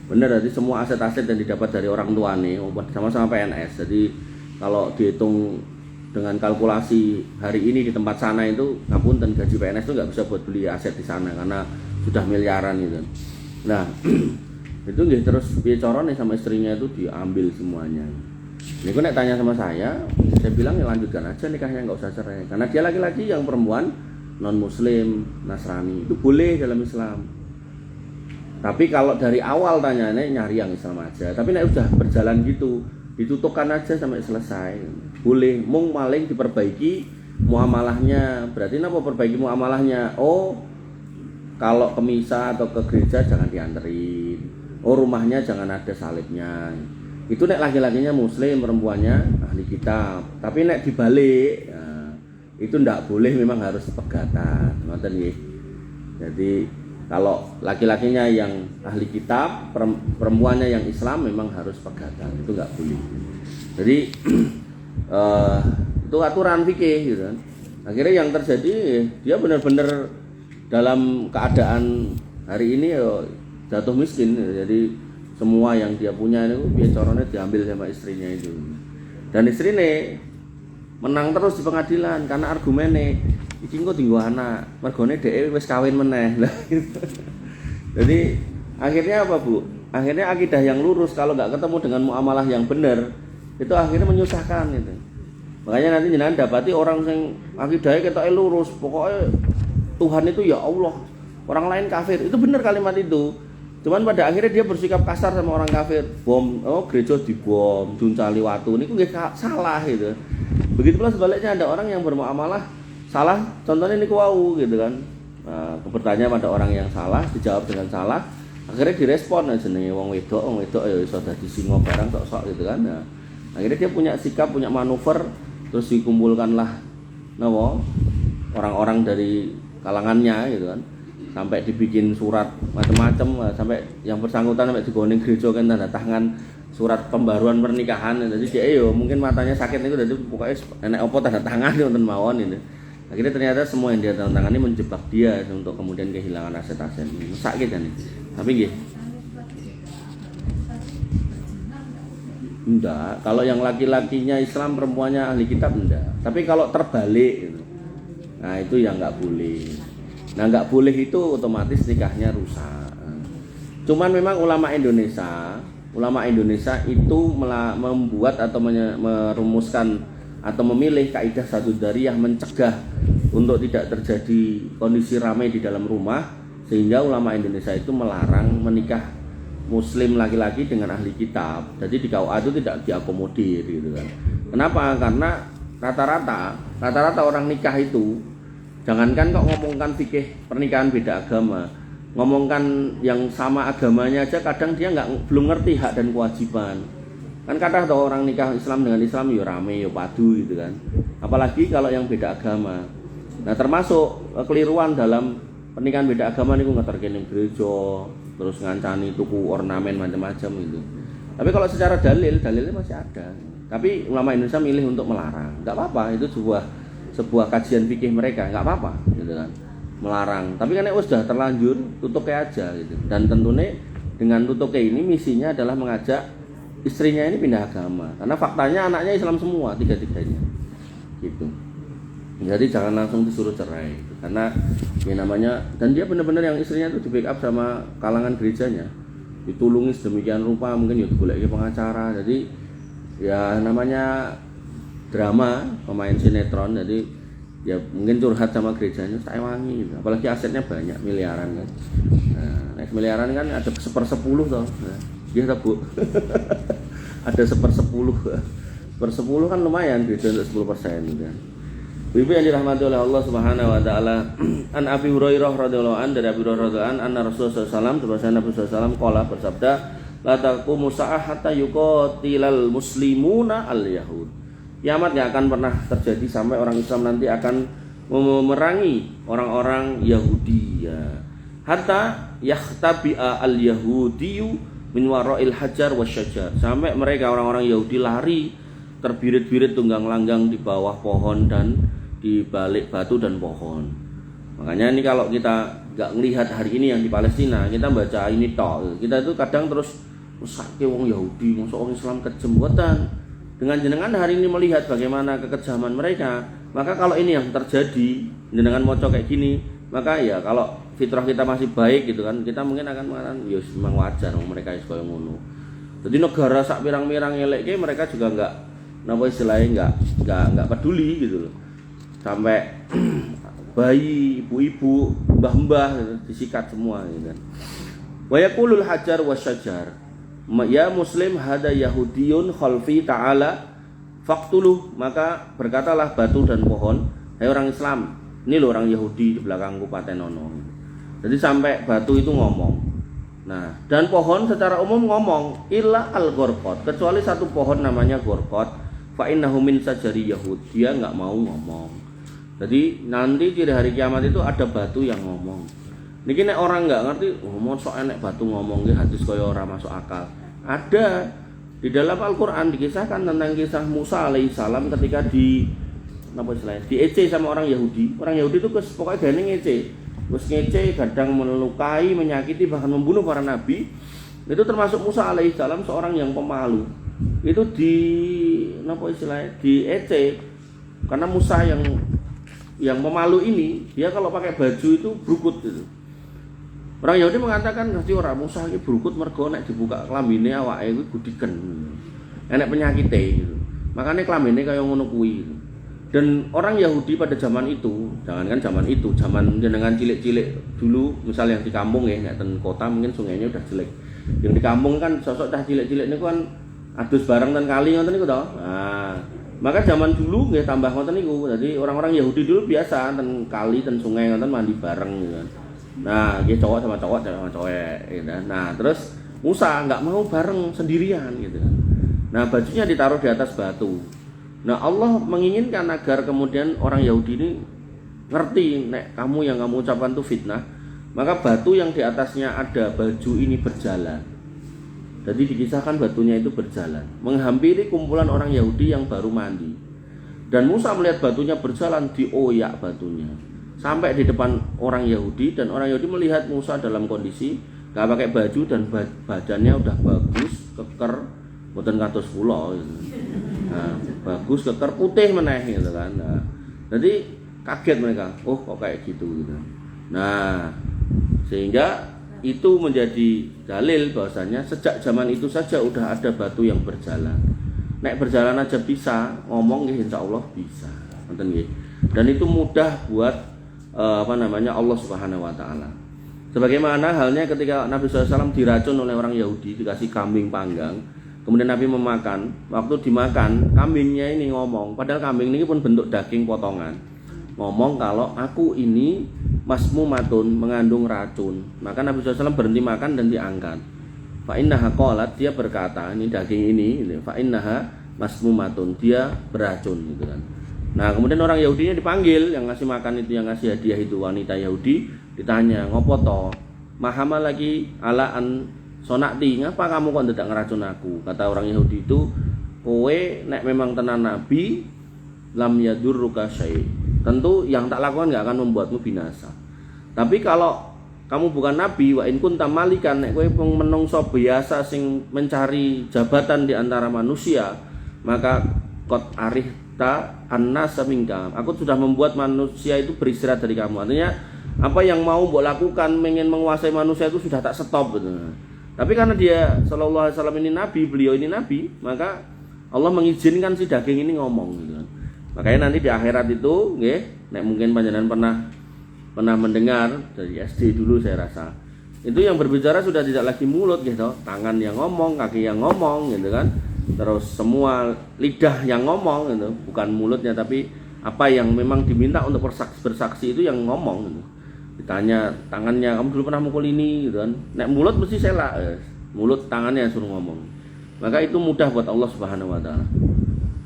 Bener, jadi semua aset-aset yang didapat dari orang tua nih sama-sama PNS. Jadi kalau dihitung dengan kalkulasi hari ini di tempat sana itu ngapunten gaji PNS itu nggak bisa buat beli aset di sana karena sudah miliaran gitu. Nah itu nggih terus piye carane sama istrinya itu diambil semuanya. Ini nek tanya sama saya bilang ya lanjutkan aja nikahnya, nggak usah cerai karena dia laki-laki yang perempuan non muslim Nasrani itu boleh dalam Islam. Tapi kalau dari awal tanyanya nyari yang Islam aja. Tapi nek udah berjalan gitu ditutupkan aja sampai selesai. Boleh, mung maling diperbaiki muamalahnya. Berarti napa perbaiki muamalahnya? Oh, kalau ke misa atau ke gereja jangan dianterin. Oh, rumahnya jangan ada salibnya. Itu nek laki-lakinya muslim, perempuannya ahli kitab. Tapi nek dibalik, nah, itu ndak boleh, memang harus pegatan. Ngoten nggih. Jadi kalau laki-lakinya yang ahli kitab, perempuannya yang Islam memang harus pegatan. Itu nggak boleh. Jadi itu aturan fikih gitu kan. Akhirnya yang terjadi dia benar-benar dalam keadaan hari ini jatuh miskin. Jadi semua yang dia punya itu bicaranya diambil sama istrinya itu. Dan istrinya menang terus di pengadilan karena argumennya iki engko dienggo anak, mergone dhek wis kawin meneh. Jadi akhirnya apa, Bu? Akhirnya akidah yang lurus kalau nggak ketemu dengan muamalah yang benar, itu akhirnya menyusahkan gitu. Makanya nanti jenengan dapati orang yang akidahnya ketoke lurus, pokoknya Tuhan itu ya Allah, orang lain kafir. Itu benar kalimat itu. Cuman pada akhirnya dia bersikap kasar sama orang kafir. Bom, gereja dibom, duncali watu. Niku nggih salah gitu. Begitu pula sebaliknya ada orang yang bermuamalah salah, contohnya niku wau gitu kan. Nah, bertanya pada orang yang salah, dijawab dengan salah. Akhirnya direspon jenenge wong wedok ya iso dadi singa barang sok-sok gitu kan. Nah, akhirnya dia punya sikap, punya manuver, terus dikumpulkanlah orang-orang dari kalangannya gitu kan. Sampai dibikin surat macam-macam, sampai yang bersangkutan sampai digoning gereja kan tanda tangan surat pembaruan pernikahan. Jadi dia mungkin matanya sakit itu, jadi pokoknya enek opo tanda tangan wonten mawon ini. Akhirnya ternyata semua yang dia tanda tangani menjebak dia untuk kemudian kehilangan aset-aset. Sakit kan ini. Tapi nggih. Enggak, kalau yang laki-lakinya Islam, perempuannya ahli kitab enggak. Tapi kalau terbalik gitu. Nah, itu yang enggak boleh. Nah, enggak boleh itu otomatis nikahnya rusak. Cuman memang ulama Indonesia itu membuat atau merumuskan atau memilih kaidah satu dariyah mencegah untuk tidak terjadi kondisi ramai di dalam rumah, sehingga ulama Indonesia itu melarang menikah muslim laki-laki dengan ahli kitab. Jadi di KUA itu tidak diakomodir gitu kan. Kenapa? Karena rata-rata orang nikah itu jangankan kok ngomongkan fikih pernikahan beda agama, ngomongkan yang sama agamanya aja kadang dia belum ngerti hak dan kewajiban. Kan kadang tau orang nikah Islam dengan Islam ya rame ya padu gitu kan. Apalagi kalau yang beda agama. Nah, termasuk keliruan dalam pernikahan beda agama niku ngeterke ning gereja, terus ngancani tuku ornamen macam-macam itu. Tapi kalau secara dalilnya masih ada. Tapi ulama Indonesia milih untuk melarang. Enggak apa-apa, itu sebuah kajian fikih mereka, nggak apa-apa gitu kan, melarang. Tapi kan sudah terlanjur, tutupnya aja gitu. Dan tentunya dengan tutupnya ini misinya adalah mengajak istrinya ini pindah agama, karena faktanya anaknya Islam semua, tiga-tiganya gitu. Jadi jangan langsung disuruh cerai gitu. Karena ya namanya, dan dia benar-benar yang istrinya itu di backup sama kalangan gerejanya, ditulungi sedemikian rupa, mungkin ya boleh pengacara. Jadi ya namanya drama, pemain sinetron, jadi ya mungkin curhat sama gerejanya, saya wangi gitu. Apalagi asetnya banyak, miliaran kan. Nah, miliaran kan ada 1/10 toh. Nah, iya tak Bu? Ada 1/10. 1/10 kan lumayan, gereja untuk 10% gitu kan. Ibu yang dirahmati oleh Allah Subhanahu wa taala, an Abi Hurairah radhiyallahu anhu, dari Abi Hurairah radhiyallahu anhu, anna Rasulullah sallallahu alaihi wasallam, Nabi sallallahu alaihi wasallam qala, bersabda, la taqumu sa'ah hatta yuqatilal muslimuna al-yahud. Kiamat enggak akan pernah terjadi sampai orang Islam nanti akan memerangi orang-orang Yahudi ya. Hatta yahtabi'a al-yahudiyyu min wara'il hajar wasyajar. Sampai mereka orang-orang Yahudi lari terbirit-birit tunggang langgang di bawah pohon dan di balik batu dan pohon. Makanya ini kalau kita nggak melihat hari ini yang di Palestina, kita baca ini tok, kita itu kadang terus sakit wong Yahudi, masuk orang Islam kejem buatan. Dengan jenengan hari ini melihat bagaimana kekejaman mereka, maka kalau ini yang terjadi, jenengan moco kayak gini, maka ya kalau fitrah kita masih baik gitu kan, kita mungkin akan mengatakan ya memang wajar mereka is koyo ngono. Jadi negara sak pirang-pirang elek mereka juga napa istilahnya nggak peduli gitu loh. Sampai bayi, ibu-ibu, mbah-mbah gitu, disikat semua gitu kan. Wa yaqulul hajar wasyajar, ya muslim hada yahudiyun khalfi ta'ala faqtuluh, maka berkatalah batu dan pohon, hai orang Islam, ini loh orang Yahudi di belakangku patenono. Jadi sampai batu itu ngomong. Nah, dan pohon secara umum ngomong illa al-gorqot, kecuali satu pohon namanya gorqot, fa innahu min sajari yahud, dia enggak mau ngomong. Jadi nanti di hari kiamat itu ada batu yang ngomong. Niki nek orang enggak ngerti, mosok enek batu ngomong ki hadis kaya ora masuk akal. Ada di dalam Al-Qur'an dikisahkan tentang kisah Musa alaihissalam ketika di diece sama orang Yahudi. Orang Yahudi itu pokoknya gane ngece. Terus ngece, kadang melukai, menyakiti, bahkan membunuh para nabi. Itu termasuk Musa alaihissalam, seorang yang pemalu. Itu diece karena Musa yang pemalu ini, dia kalau pakai baju itu brukut gitu. Orang Yahudi mengatakan nanti orang Musa iki brukut mergo nek dibuka klambine awake kuwi gudiken. Enek penyakite gitu. Makanya klambine kaya ngono kuwi gitu. Dan orang Yahudi pada zaman itu, jangankan zaman itu, zaman jenengan cilik-cilik dulu, misal yang di kampung ya, nek ten kota mungkin sungainya udah jelek. Yang di kampung kan sosok dah cilik-cilik niku kan adus bareng ten kali ngoten niku to. Nah, maka zaman dulu nggih tambah ngoten niku. Jadi orang-orang Yahudi dulu biasa ten kali, ten sungai ngoten mandi bareng gitu kan. Nah, nggih cowok sama cowok, cewek sama cewek gitu kan. Nah, terus Musa enggak mau bareng sendirian gitu kan. Nah, bajunya ditaruh di atas batu. Nah, Allah menginginkan agar kemudian orang Yahudi ini ngerti, nek kamu yang kamu ucapkan itu fitnah, maka batu yang di atasnya ada baju ini berjalan. Jadi dikisahkan batunya itu berjalan, menghampiri kumpulan orang Yahudi yang baru mandi. Dan Musa melihat batunya berjalan, dioyak batunya sampai di depan orang Yahudi, dan orang Yahudi melihat Musa dalam kondisi gak pakai baju dan badannya udah bagus, keker, boten kados kula gitu. Nah, bagus, keker, putih meneh gitu kan. Nah, jadi kaget mereka, oh kok kayak gitu gitu. Nah, sehingga itu menjadi dalil bahwasanya sejak zaman itu saja udah ada batu yang berjalan. Nek berjalan aja bisa, ngomong nggih insyaallah bisa. Ngoten nggih. Dan itu mudah buat Allah Subhanahu wa taala. Sebagaimana halnya ketika Nabi SAW diracun oleh orang Yahudi, dikasih kambing panggang. Kemudian Nabi memakan, waktu dimakan kambingnya ini ngomong, padahal kambing ini pun bentuk daging potongan. Ngomong kalau aku ini masmumatun, mengandung racun. Maka Nabi SAW berhenti makan dan diangkat. Fa innaha qalat, dia berkata, ini daging ini fa innaha masmumatun, dia beracun gitu kan. Nah, kemudian orang Yahudinya dipanggil, yang ngasih makan itu, yang ngasih hadiah itu wanita Yahudi, ditanya, ngopo to? Mahama lagi alaan sonakti, ngapa kamu kok tidak ngeracun aku? Kata orang Yahudi itu, kowe nek memang tenan nabi lam yadurruka syai', tentu yang tak lakukan nggak akan membuatmu binasa. Tapi kalau kamu bukan nabi, wa in kunta malikan, nek kowe menungso biasa sing mencari jabatan di antara manusia, maka qad arihta annasa minka. Aku sudah membuat manusia itu beristirahat dari kamu. Artinya apa yang mau mbok lakukan, ingin menguasai manusia itu sudah tak stop gitu. Tapi karena dia sallallahu alaihi wasallam ini nabi, beliau ini nabi, maka Allah mengizinkan si daging ini ngomong gitu kan. Makanya nanti di akhirat itu nggih, nek mungkin panjenengan pernah mendengar dari SD dulu saya rasa. Itu yang berbicara sudah tidak lagi mulut gitu, tangan yang ngomong, kaki yang ngomong gitu kan. Terus semua lidah yang ngomong gitu, bukan mulutnya tapi apa yang memang diminta untuk bersaksi itu yang ngomong gitu. Ditanya tangannya, kamu dulu pernah mukul ini gitu kan. Nek mulut mesti selak, mulut tangannya yang suruh ngomong. Maka itu mudah buat Allah Subhanahu wa taala.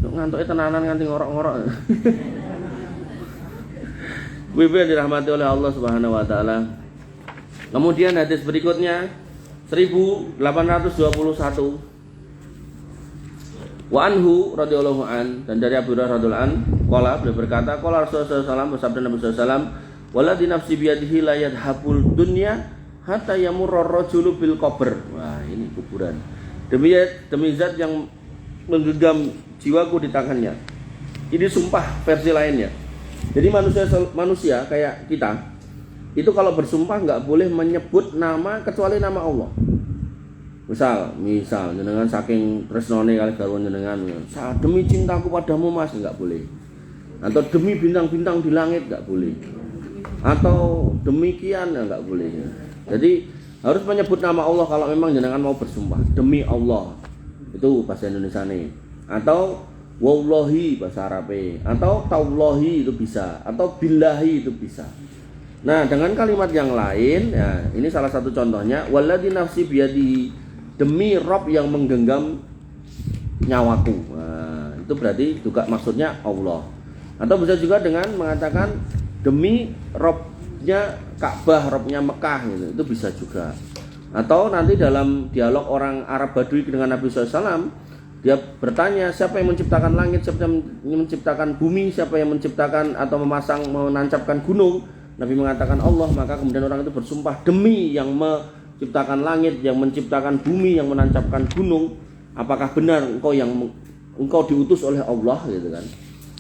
Ngantuknya tenanan nganti ngorok-ngorok. Ibu yang dirahmati oleh Allah Subhanahu wa taala. Kemudian hadis berikutnya 1821. Wa anhu radhiyallahu an, dan dari Abu Hurairah radhiyallahu an, qala, beliau berkata, qala Rasulullah sallallahu alaihi wasallam, bersabda Nabi sallallahu alaihi wasallam, "Walladzi nafsi biyadihi la yadhabul dunya hatta yamurra ar-rajulu bil qabr." Wah, ini kuburan. Demi zat yang menggenggam jiwaku di tangannya. Ini sumpah versi lainnya. Jadi manusia kayak kita itu kalau bersumpah nggak boleh menyebut nama kecuali nama Allah. Misal jenengan saking tresnone kali garwan jenengan, demi cintaku padamu Mas, nggak boleh. Atau demi bintang-bintang di langit nggak boleh. Atau demikian nggak boleh. Jadi harus menyebut nama Allah kalau memang jenengan mau bersumpah demi Allah. Itu bahasa Indonesia nih. Atau wallahi bahasa Arab, atau taullahi itu bisa, atau billahi itu bisa. Nah, dengan kalimat yang lain, ya, ini salah satu contohnya, walladzi nafsi biyadihi, demi Rob yang menggenggam nyawaku. Nah, itu berarti juga maksudnya Allah. Atau bisa juga dengan mengatakan demi Robnya Ka'bah, Robnya Mekah gitu. Itu bisa juga. Atau nanti dalam dialog orang Arab Badui dengan Nabi SAW, dia bertanya, siapa yang menciptakan langit, siapa yang menciptakan bumi, siapa yang menciptakan atau menancapkan gunung. Nabi mengatakan Allah, maka kemudian orang itu bersumpah demi yang menciptakan langit, yang menciptakan bumi, yang menancapkan gunung, apakah benar engkau diutus oleh Allah gitu kan.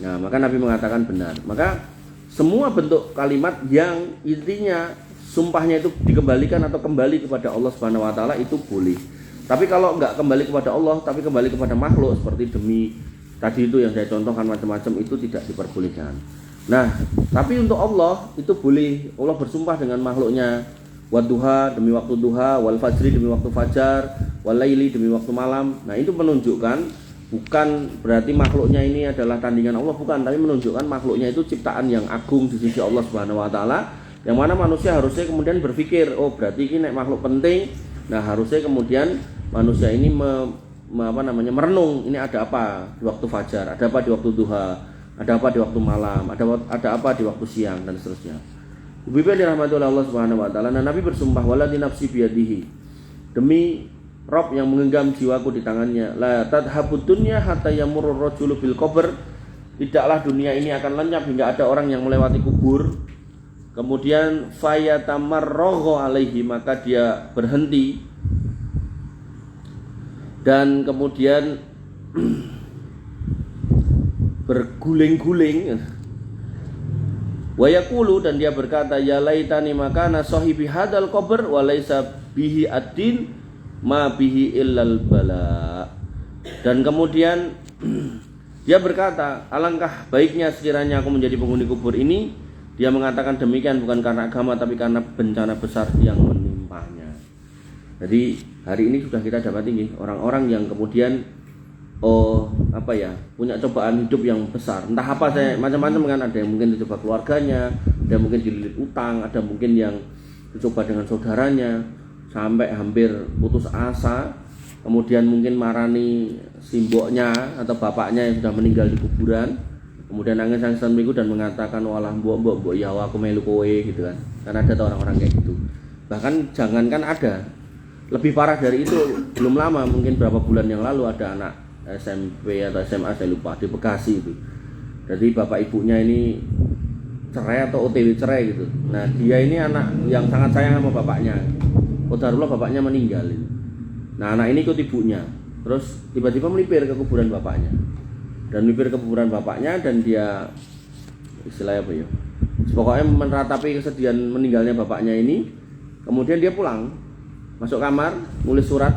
Nah, maka Nabi mengatakan benar. Maka semua bentuk kalimat yang intinya sumpahnya itu dikembalikan atau kembali kepada Allah Subhanahu wa taala itu boleh. Tapi kalau enggak kembali kepada Allah, tapi kembali kepada makhluk seperti demi tadi itu yang saya contohkan macam-macam, itu tidak diperbolehkan. Nah, tapi untuk Allah itu boleh. Allah bersumpah dengan makhluknya. Wadduha demi waktu duha, wal fajri demi waktu fajar, wal laili demi waktu malam. Nah, itu menunjukkan bukan berarti makhluknya ini adalah tandingan Allah, bukan, tapi menunjukkan makhluknya itu ciptaan yang agung di sisi Allah Subhanahu wa taala, yang mana manusia harusnya kemudian berpikir, oh berarti ini makhluk penting. Nah, harusnya kemudian manusia ini merenung, ini ada apa di waktu fajar, ada apa di waktu duha, ada apa di waktu malam, ada apa di waktu siang, dan seterusnya. Ibu yang dirahmati oleh Allah Subhanahu wa taala, nah, Nabi bersumpah, walladzi nafsi biyadihi, demi Rob yang menggenggam jiwaku di tangannya, la tadhabud dunya hatta yamurru rajulu bil qabr, tidaklah dunia ini akan lenyap hingga ada orang yang melewati kubur. Kemudian fayatamarraghu alaihi, maka dia berhenti dan kemudian berguling-guling. Wa yaqulu, dan dia berkata, ya laitani makana sahibi hadzal qabr wa laisa bihi ad-din ma bihi illal bala. Dan kemudian dia berkata, alangkah baiknya sekiranya aku menjadi penghuni kubur ini. Dia mengatakan demikian bukan karena agama, tapi karena bencana besar yang menimpanya. Jadi hari ini sudah kita dapati orang-orang yang kemudian punya cobaan hidup yang besar. Entah apa, saya macam-macam kan, ada yang mungkin dicoba keluarganya, ada yang mungkin dililit utang, ada mungkin yang dicoba dengan saudaranya sampai hampir putus asa, kemudian mungkin marani simboknya atau bapaknya yang sudah meninggal di kuburan. Kemudian nangis-nangisan minggu dan mengatakan, walah mbok ya aku melu kowe gitu kan. Karena ada orang-orang kayak gitu. Bahkan jangankan ada, lebih parah dari itu, belum lama mungkin berapa bulan yang lalu ada anak SMP atau SMA saya lupa di Bekasi itu. Jadi bapak ibunya ini cerai atau OTW cerai gitu. Nah dia ini anak yang sangat sayang sama bapaknya. Qadarullah bapaknya meninggal. Nah anak ini ikut ibunya. Terus tiba-tiba melipir ke kuburan bapaknya. Dan melipir ke kuburan bapaknya dan dia istilahnya apa ya? Pokoknya meratapi kesedihan meninggalnya bapaknya ini. Kemudian dia pulang, masuk kamar, nulis surat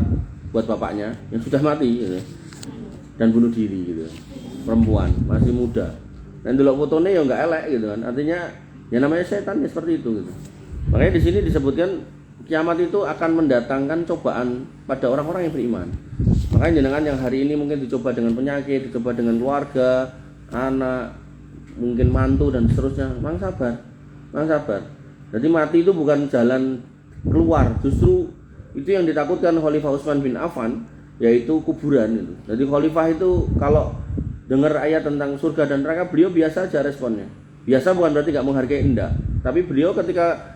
buat bapaknya yang sudah mati gitu. Dan bunuh diri gitu. Perempuan masih muda. Dan dulu fotonya ya nggak elek gitu kan. Artinya ya namanya setan ya seperti itu gitu. Makanya di sini disebutkan kiamat itu akan mendatangkan cobaan pada orang-orang yang beriman. Makanya jenengan yang hari ini mungkin dicoba dengan penyakit, dicoba dengan keluarga, anak, mungkin mantu dan seterusnya. Mang sabar. Jadi mati itu bukan jalan keluar, justru itu yang ditakutkan Khalifah Utsman bin Affan, yaitu kuburan itu. Jadi Khalifah itu kalau dengar ayat tentang surga dan neraka, beliau biasa aja responnya. Biasa bukan berarti gak menghargai, enggak. Tapi beliau ketika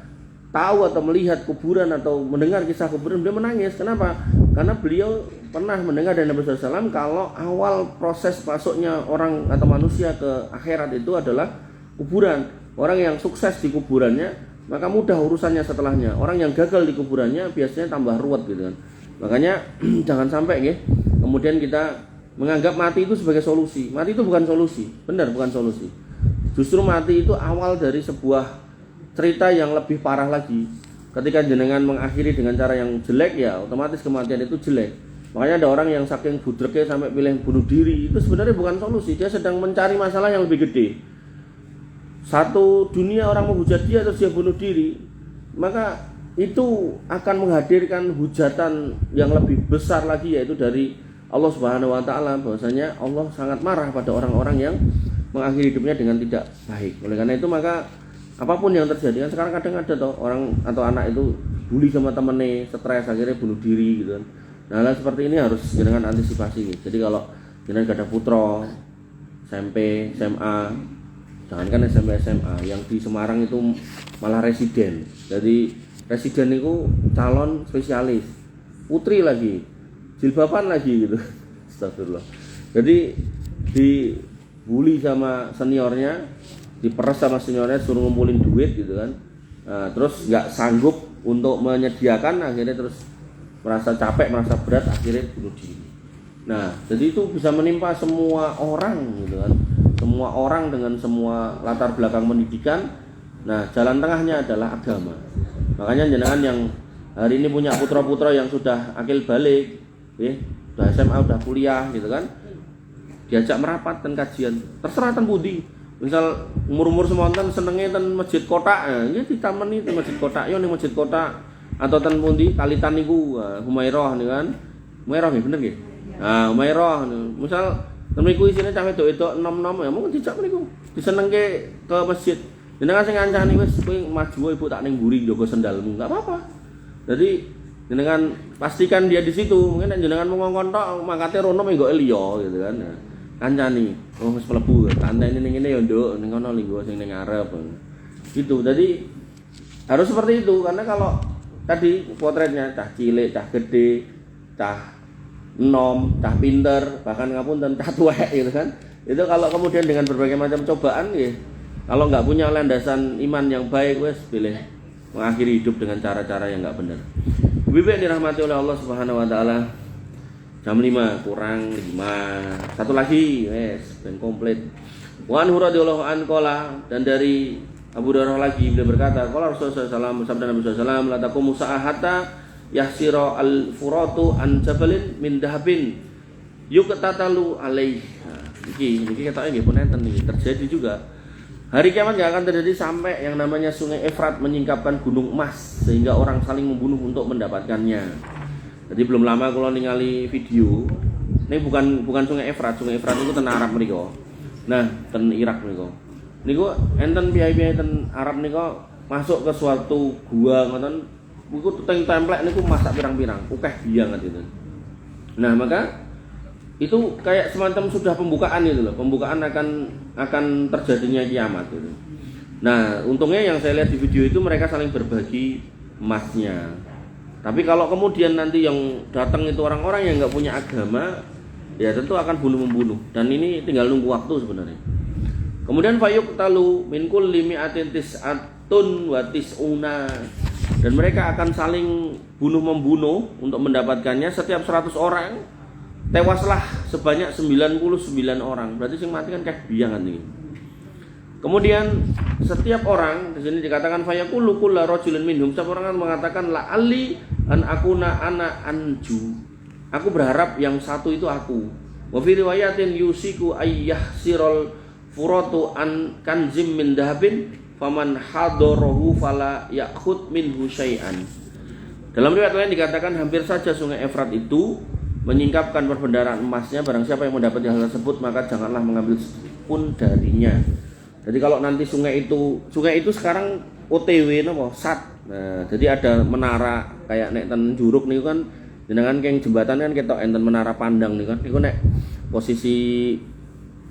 tahu atau melihat kuburan atau mendengar kisah kuburan, beliau menangis. Kenapa? Karena beliau pernah mendengar dari Nabi SAW kalau awal proses masuknya orang atau manusia ke akhirat itu adalah kuburan. Orang yang sukses di kuburannya, maka mudah urusannya setelahnya. Orang yang gagal di kuburannya biasanya tambah ruwet gitu kan. Makanya jangan sampai ya, kemudian kita menganggap mati itu sebagai solusi. Mati itu bukan solusi, benar bukan solusi. Justru mati itu awal dari sebuah cerita yang lebih parah lagi. Ketika jenengan mengakhiri dengan cara yang jelek, ya otomatis kematian itu jelek. Makanya ada orang yang saking budreknya sampai pilih bunuh diri, itu sebenarnya bukan solusi. Dia sedang mencari masalah yang lebih gede. Satu dunia orang menghujat dia terus dia bunuh diri, maka itu akan menghadirkan hujatan yang lebih besar lagi, yaitu dari Allah Subhanahu wa taala, bahwasanya Allah sangat marah pada orang-orang yang mengakhiri hidupnya dengan tidak baik. Oleh karena itu maka apapun yang terjadi, kan sekarang kadang ada toh orang atau anak itu bully sama temennya, stres akhirnya bunuh diri gitu kan. Nah, hal seperti ini harus dengan antisipasi gitu. Jadi kalau jenengan gak ada putra SMP, SMA, jangankan SMP, SMA, yang di Semarang itu malah residen. Jadi residen itu calon spesialis, putri lagi, jilbaban lagi gitu. Astagfirullah. Jadi dibully sama seniornya, diperes sama seniornya, suruh ngumpulin duit gitu kan. Nah, terus nggak sanggup untuk menyediakan, akhirnya terus merasa capek, merasa berat, akhirnya bunuh diri. Nah, jadi itu bisa menimpa semua orang gitu kan. Semua orang dengan semua latar belakang pendidikan. Nah, jalan tengahnya adalah agama. Makanya jenengan yang hari ini punya putra-putra yang sudah akil balik, udah SMA, udah kuliah gitu kan, diajak merapat dan kajian, terserah ten budi. Misal umur-umur semonten senengnya ten masjid kotak, ya ditameni ten masjid kotak, yo ning masjid kotak atau ten pundi kalitan niku Humairah nih kan. Humairah nggih bener nggih. Nah, Humairah misal ten niku isine cah wedok-wedok enom-enom ya mung dijak niku. Disenengke ke masjid. Jenengan sing ngancani wis kowe maju ibu tak ning mburi njogo sendalmu, enggak apa-apa. Jadi jenengan pastikan dia di situ. Mungkin jenengan mau ngongkon tok mangkate rono menggo liya gitu kan. Nah, kancani, oh wis mlebu, tantene ning ngene ya nduk, ning kono linggo sing ning ngarep. Gitu. Jadi harus seperti itu karena kalau tadi potretnya cah cilik, cah gede, cah enom, cah pinter, bahkan ngapunten cah tuwek gitu kan. Itu kalau kemudian dengan berbagai macam cobaan ya, kalau nggak punya landasan iman yang baik, wes pilih mengakhiri hidup dengan cara-cara yang nggak benar. Bibik dirahmati oleh Allah Subhanahu Wa Taala. Jam 5 kurang 5. Satu lagi, wes ben komplit. Wa anhu radhiyallahu an qala, dan dari Abu Hurairah lagi beliau berkata, qala Rasulullah sallallahu alaihi wasallam, sabda Nabi sallallahu alaihi wasallam, la taqumu sa'ata yahsira al-furatu an jabalin min dahabin yuqtatalu alaihi. Nah, iki ketoknya nggih pun enten iki terjadi juga. Hari kiamat gak akan terjadi sampai yang namanya sungai Efrat menyingkapkan gunung emas sehingga orang saling membunuh untuk mendapatkannya. Jadi belum lama kalau ningali video, ini bukan sungai Efrat itu ten Arab mriko. Nah, ten Irak mriko. Niku enten piyai-piyai ten Arab niku masuk ke suatu gua ngoten, niku tuteng templek niku masak pirang-pirang, akeh banget itu. Nah, maka itu kayak semacam sudah pembukaan itu loh, pembukaan akan terjadinya kiamat itu. Nah, untungnya yang saya lihat di video itu mereka saling berbagi emasnya. Tapi kalau kemudian nanti yang datang itu orang-orang yang nggak punya agama, ya tentu akan bunuh-membunuh. Dan ini tinggal nunggu waktu sebenarnya. Kemudian fayuqtalu min kulli mi'atin tis'atun wa tis'una, dan mereka akan saling bunuh-membunuh untuk mendapatkannya. Setiap 100 orang tewaslah sebanyak 99 orang. Berarti sing mati kan kayak biangan ini. Kemudian setiap orang di sini dikatakan fayaqulu kullu rajulin minhum, setiap orang akan mengatakan la ali an akuna ana anju. Aku berharap yang satu itu aku. Wa fi riwayatin yusiku ayyahsirul furatu an kanzim min dahabin faman hadarahu fala ya'khud minhu syai'an. Dalam riwayat lain dikatakan hampir saja sungai Efrat itu menyingkapkan perbendaharaan emasnya. Barang siapa yang mendapat hal tersebut maka janganlah mengambil pun darinya. Jadi kalau nanti sungai itu sekarang OTW napa sat. Nah, jadi ada menara kayak nek ten Juruk niku kan jenengan keng jembatan kan ketok enten menara pandang niku kan. Niku nek posisi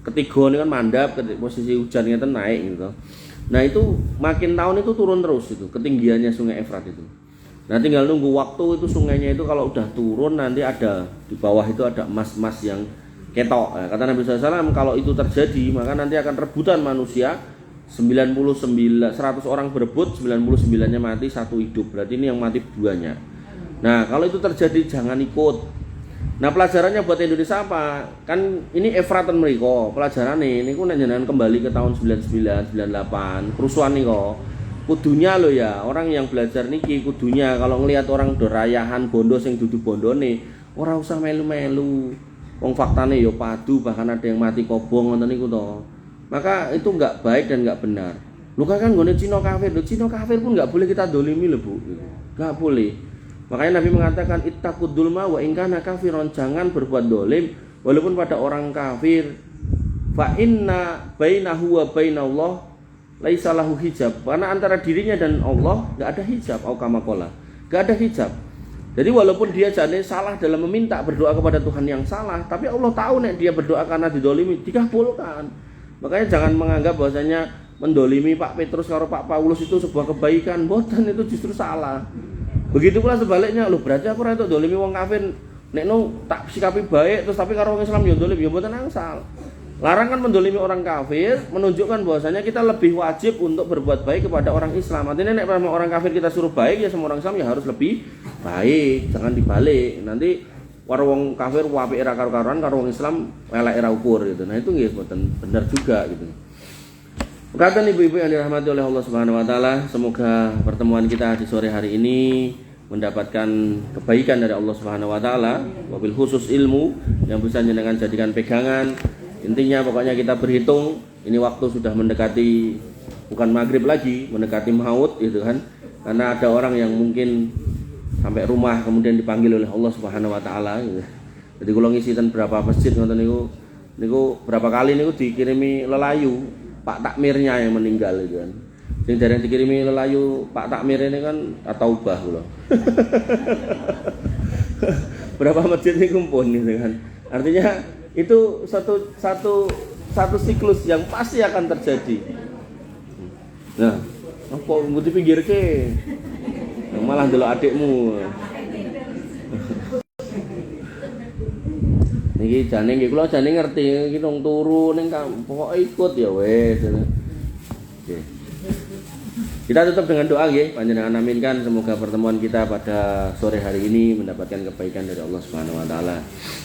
ketiga niku kan mandap, posisi hujan ngeten naik gitu. Nah itu makin tahun itu turun terus itu ketinggiannya sungai Efrat itu. Nah tinggal nunggu waktu itu sungainya itu kalau udah turun nanti ada di bawah itu ada emas-emas yang ketok. Nah, kata Nabi SAW kalau itu terjadi maka nanti akan rebutan manusia 100 orang berebut, 99-nya mati, satu hidup. Berarti ini yang mati duanya. Nah kalau itu terjadi jangan ikut. Nah pelajarannya buat Indonesia apa? Kan ini Efratan mereka. Pelajarannya ini ku jenengan kembali ke tahun 99, 98, kerusuhan nih kok. Kudunya lo ya, orang yang belajar niki kudunya kalau ngelihat orang dorayahan bondo sing dudu bondone, ora usah melu-melu. Wong faktane yo padu, bahkan ada yang mati kobong ngoten niku to. Maka itu enggak baik dan enggak benar. Lu kan nggone Cina kafir, Cina kafir pun enggak boleh kita dolimi lho, Bu. Enggak boleh. Makanya Nabi mengatakan ittaqud dzulma wa in kana kafiron, jangan berbuat dolim walaupun pada orang kafir. Fa inna bainahu wa bainallah laisa lahu hijab. Karena antara dirinya dan Allah enggak ada hijab, au kama qala. Enggak ada hijab. Jadi walaupun dia jane salah dalam meminta berdoa kepada Tuhan yang salah, tapi Allah tahu nek dia berdoa karena didolimi dikabulkan. Makanya jangan menganggap bahwasanya mendolimi Pak Petrus karo Pak Paulus itu sebuah kebaikan. Mboten, itu justru salah. Begitu pula sebaliknya, loh berarti aku ora entuk dolimi wong kafir, nek no tak sikapi baik terus tapi karo wong Islam yo dolim, yo mboten angsal. Larangan mendolimi orang kafir menunjukkan bahwasanya kita lebih wajib untuk berbuat baik kepada orang Islam. Artinya nek orang kafir kita suruh baik ya sama orang Islam ya harus lebih baik, jangan dibalik. Nanti karo wong kafir apike ra karo-karoan, karo wong Islam eleke ra ukur gitu. Nah itu nggih mboten bener juga gitu. Perhatian ibu-ibu yang dirahmati oleh Allah Subhanahu wa taala, semoga pertemuan kita di sore hari ini mendapatkan kebaikan dari Allah Subhanahu wa taala, wabil khusus ilmu yang bisa jenengan jadikan pegangan. Intinya pokoknya kita berhitung ini waktu sudah mendekati bukan maghrib lagi, mendekati maut gitu kan. Karena ada orang yang mungkin sampai rumah kemudian dipanggil oleh Allah Subhanahu wa taala gitu. Jadi kula ngisi ten berapa masjid ngoten niku berapa kali niku dikirimi lelayu Pak Takmirnya yang meninggal gitu kan. Sing dereng dikirimi lelayu Pak Takmir ini kan taubah kula. Berapa masjid niku pun gitu kan. Artinya itu satu siklus yang pasti akan terjadi. Nah, apa mesti pinggirke? Malah ndelok adikmu. Niki jane nggih kula jane ngerti iki nang turu ning pokoke ikut ya wis. Oke. Kita tutup dengan doa nggih, panjenengan aminkan semoga pertemuan kita pada sore hari ini mendapatkan kebaikan dari Allah Subhanahu wa taala.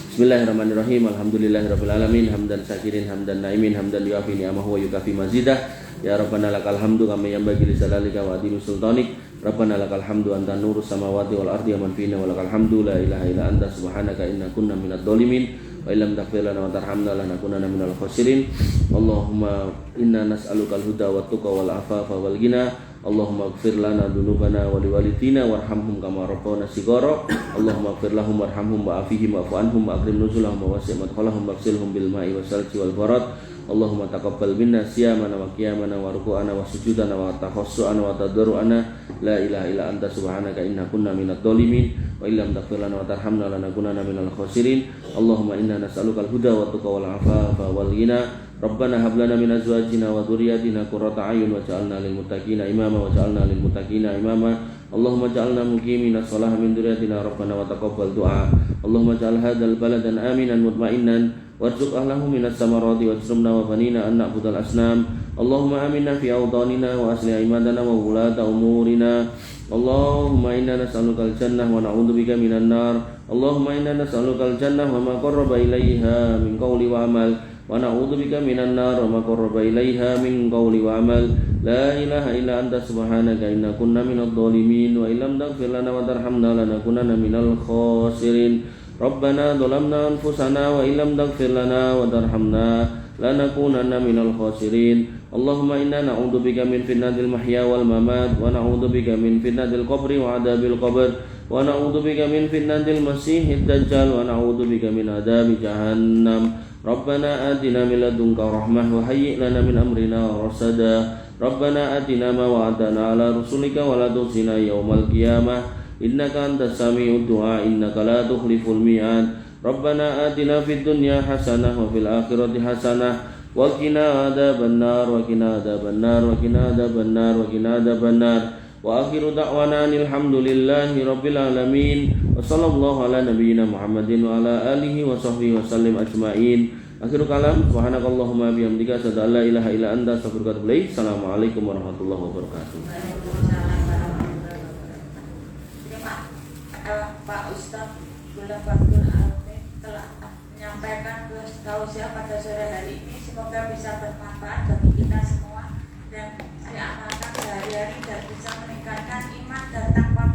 Bismillahirrahmanirrahim. Alhamdulillahirabbil alamin, hamdan syakirin, hamdan naimin, hamdan yuafi ni'amahu wa yukafi mazidah. Ya Rabbana lakal hamdu kama yanbaghi li jalalika wa adimi sultanik. Rabbana lakal hamdu anta nurus samawati wal ardi wa man fina wa lakal hamdu la ilaha illa anta subhanaka inna kunna minadh dhalimin wa illam taghfir lana wa tarhamna lanakunanna minal khasirin. Allahumma inna nas'alukal huda wat tuqa wal afafa wal ghina. Allahumma ighfir lana dzunubana wa liwalidina warhamhum kama rabbana shighara. Allahumma ighfir lahum warhamhum wa'afihim wa'fu anhum wa akrim nuzulahum wa wasi' madkhalahum waghsilhum bil ma'i wasalji wal barad. Allahumma taqabbal minna siyamana wa qiyamana wa ruku'ana wa sujudana wa tahassu'ana wa tadarru'ana. La ilaha illa anta subhanaka inna kunna minadh dhalimin wa illam taghfir lana wa tarhamna lanakunanna minal khasirin. Allahumma inna nas'alukal huda wat tuqa wal afafa wal ghina. Rabbana hab lana min azwajina wa dhurriyyatina qurrata a'yun waj'alna lil muttaqina imama waj'alna lil muttaqina imama. Allahumma ja'alna muqiminas shalah min dhurriyyatina rabbana wa taqabbal du'a. Allahumma ja'al hadzal baladan aminan mutma'innan warzuq ahlahu minas samarati wajrumna wa banina an na'budal asnam. Allahumma aminna fi awtanina wa asli aimadana wa wulata umurina. Allahumma inna nas'alukal jannah wa na'udzubika minan nar. Allahumma inna nas'alukal jannah wa ma qarraba ilaiha min qawli wa amal, wa na'udzubika minan nar wa ma qarraba ilaiha min qawli wa amal. La ilaha illa anta subhanaka inna kunna minadh dhalimin wa illam taghfir lana wa tarhamna lanakunanna minal khasirin. Rabbana dhalamna anfusana wa illam taghfir lana wa tarhamna lanakunanna minal khasirin. Allahumma inna na'udzubika min fitnatil mahya wal mamat, wa na'udzubika min fitnatil qabri wa adabil qabr, wa na'udzubika min fitnatil masiihid dajjal, wa na'udzubika min adabi jahannam. Rabbana atina min ladunka rahmah wa hayyi' lana min amrina rasada. Rabbana atina ma wa'adtana ala rusulika wa la tukhzina yaumal qiyamah innaka antas sami'ud du'a innaka la tukhliful mi'ad. Rabbana atina fid dunya hasanah wa fil akhirati hasanah wa qina adzabannar wa qina adzabannar wa qina adzabannar wa qina adzabannar. Wa akhiru da'wana alhamdulillahi rabbil alamin. Wa sallallahu ala nabiyyina Muhammadin wa ala alihi wa sahbihi wa sallim ajma'in. Akhirul kalam, subhanakallahumma bihamdika asyhadu an la ilaha illa anta astaghfiruka wa atubu ilaik. Assalamualaikum warahmatullahi wabarakatuh. Pak Ustadz Gula Fatul Alfi telah menyampaikan tausiah pada sore hari ini, semoga bisa bermanfaat bagi kita semua.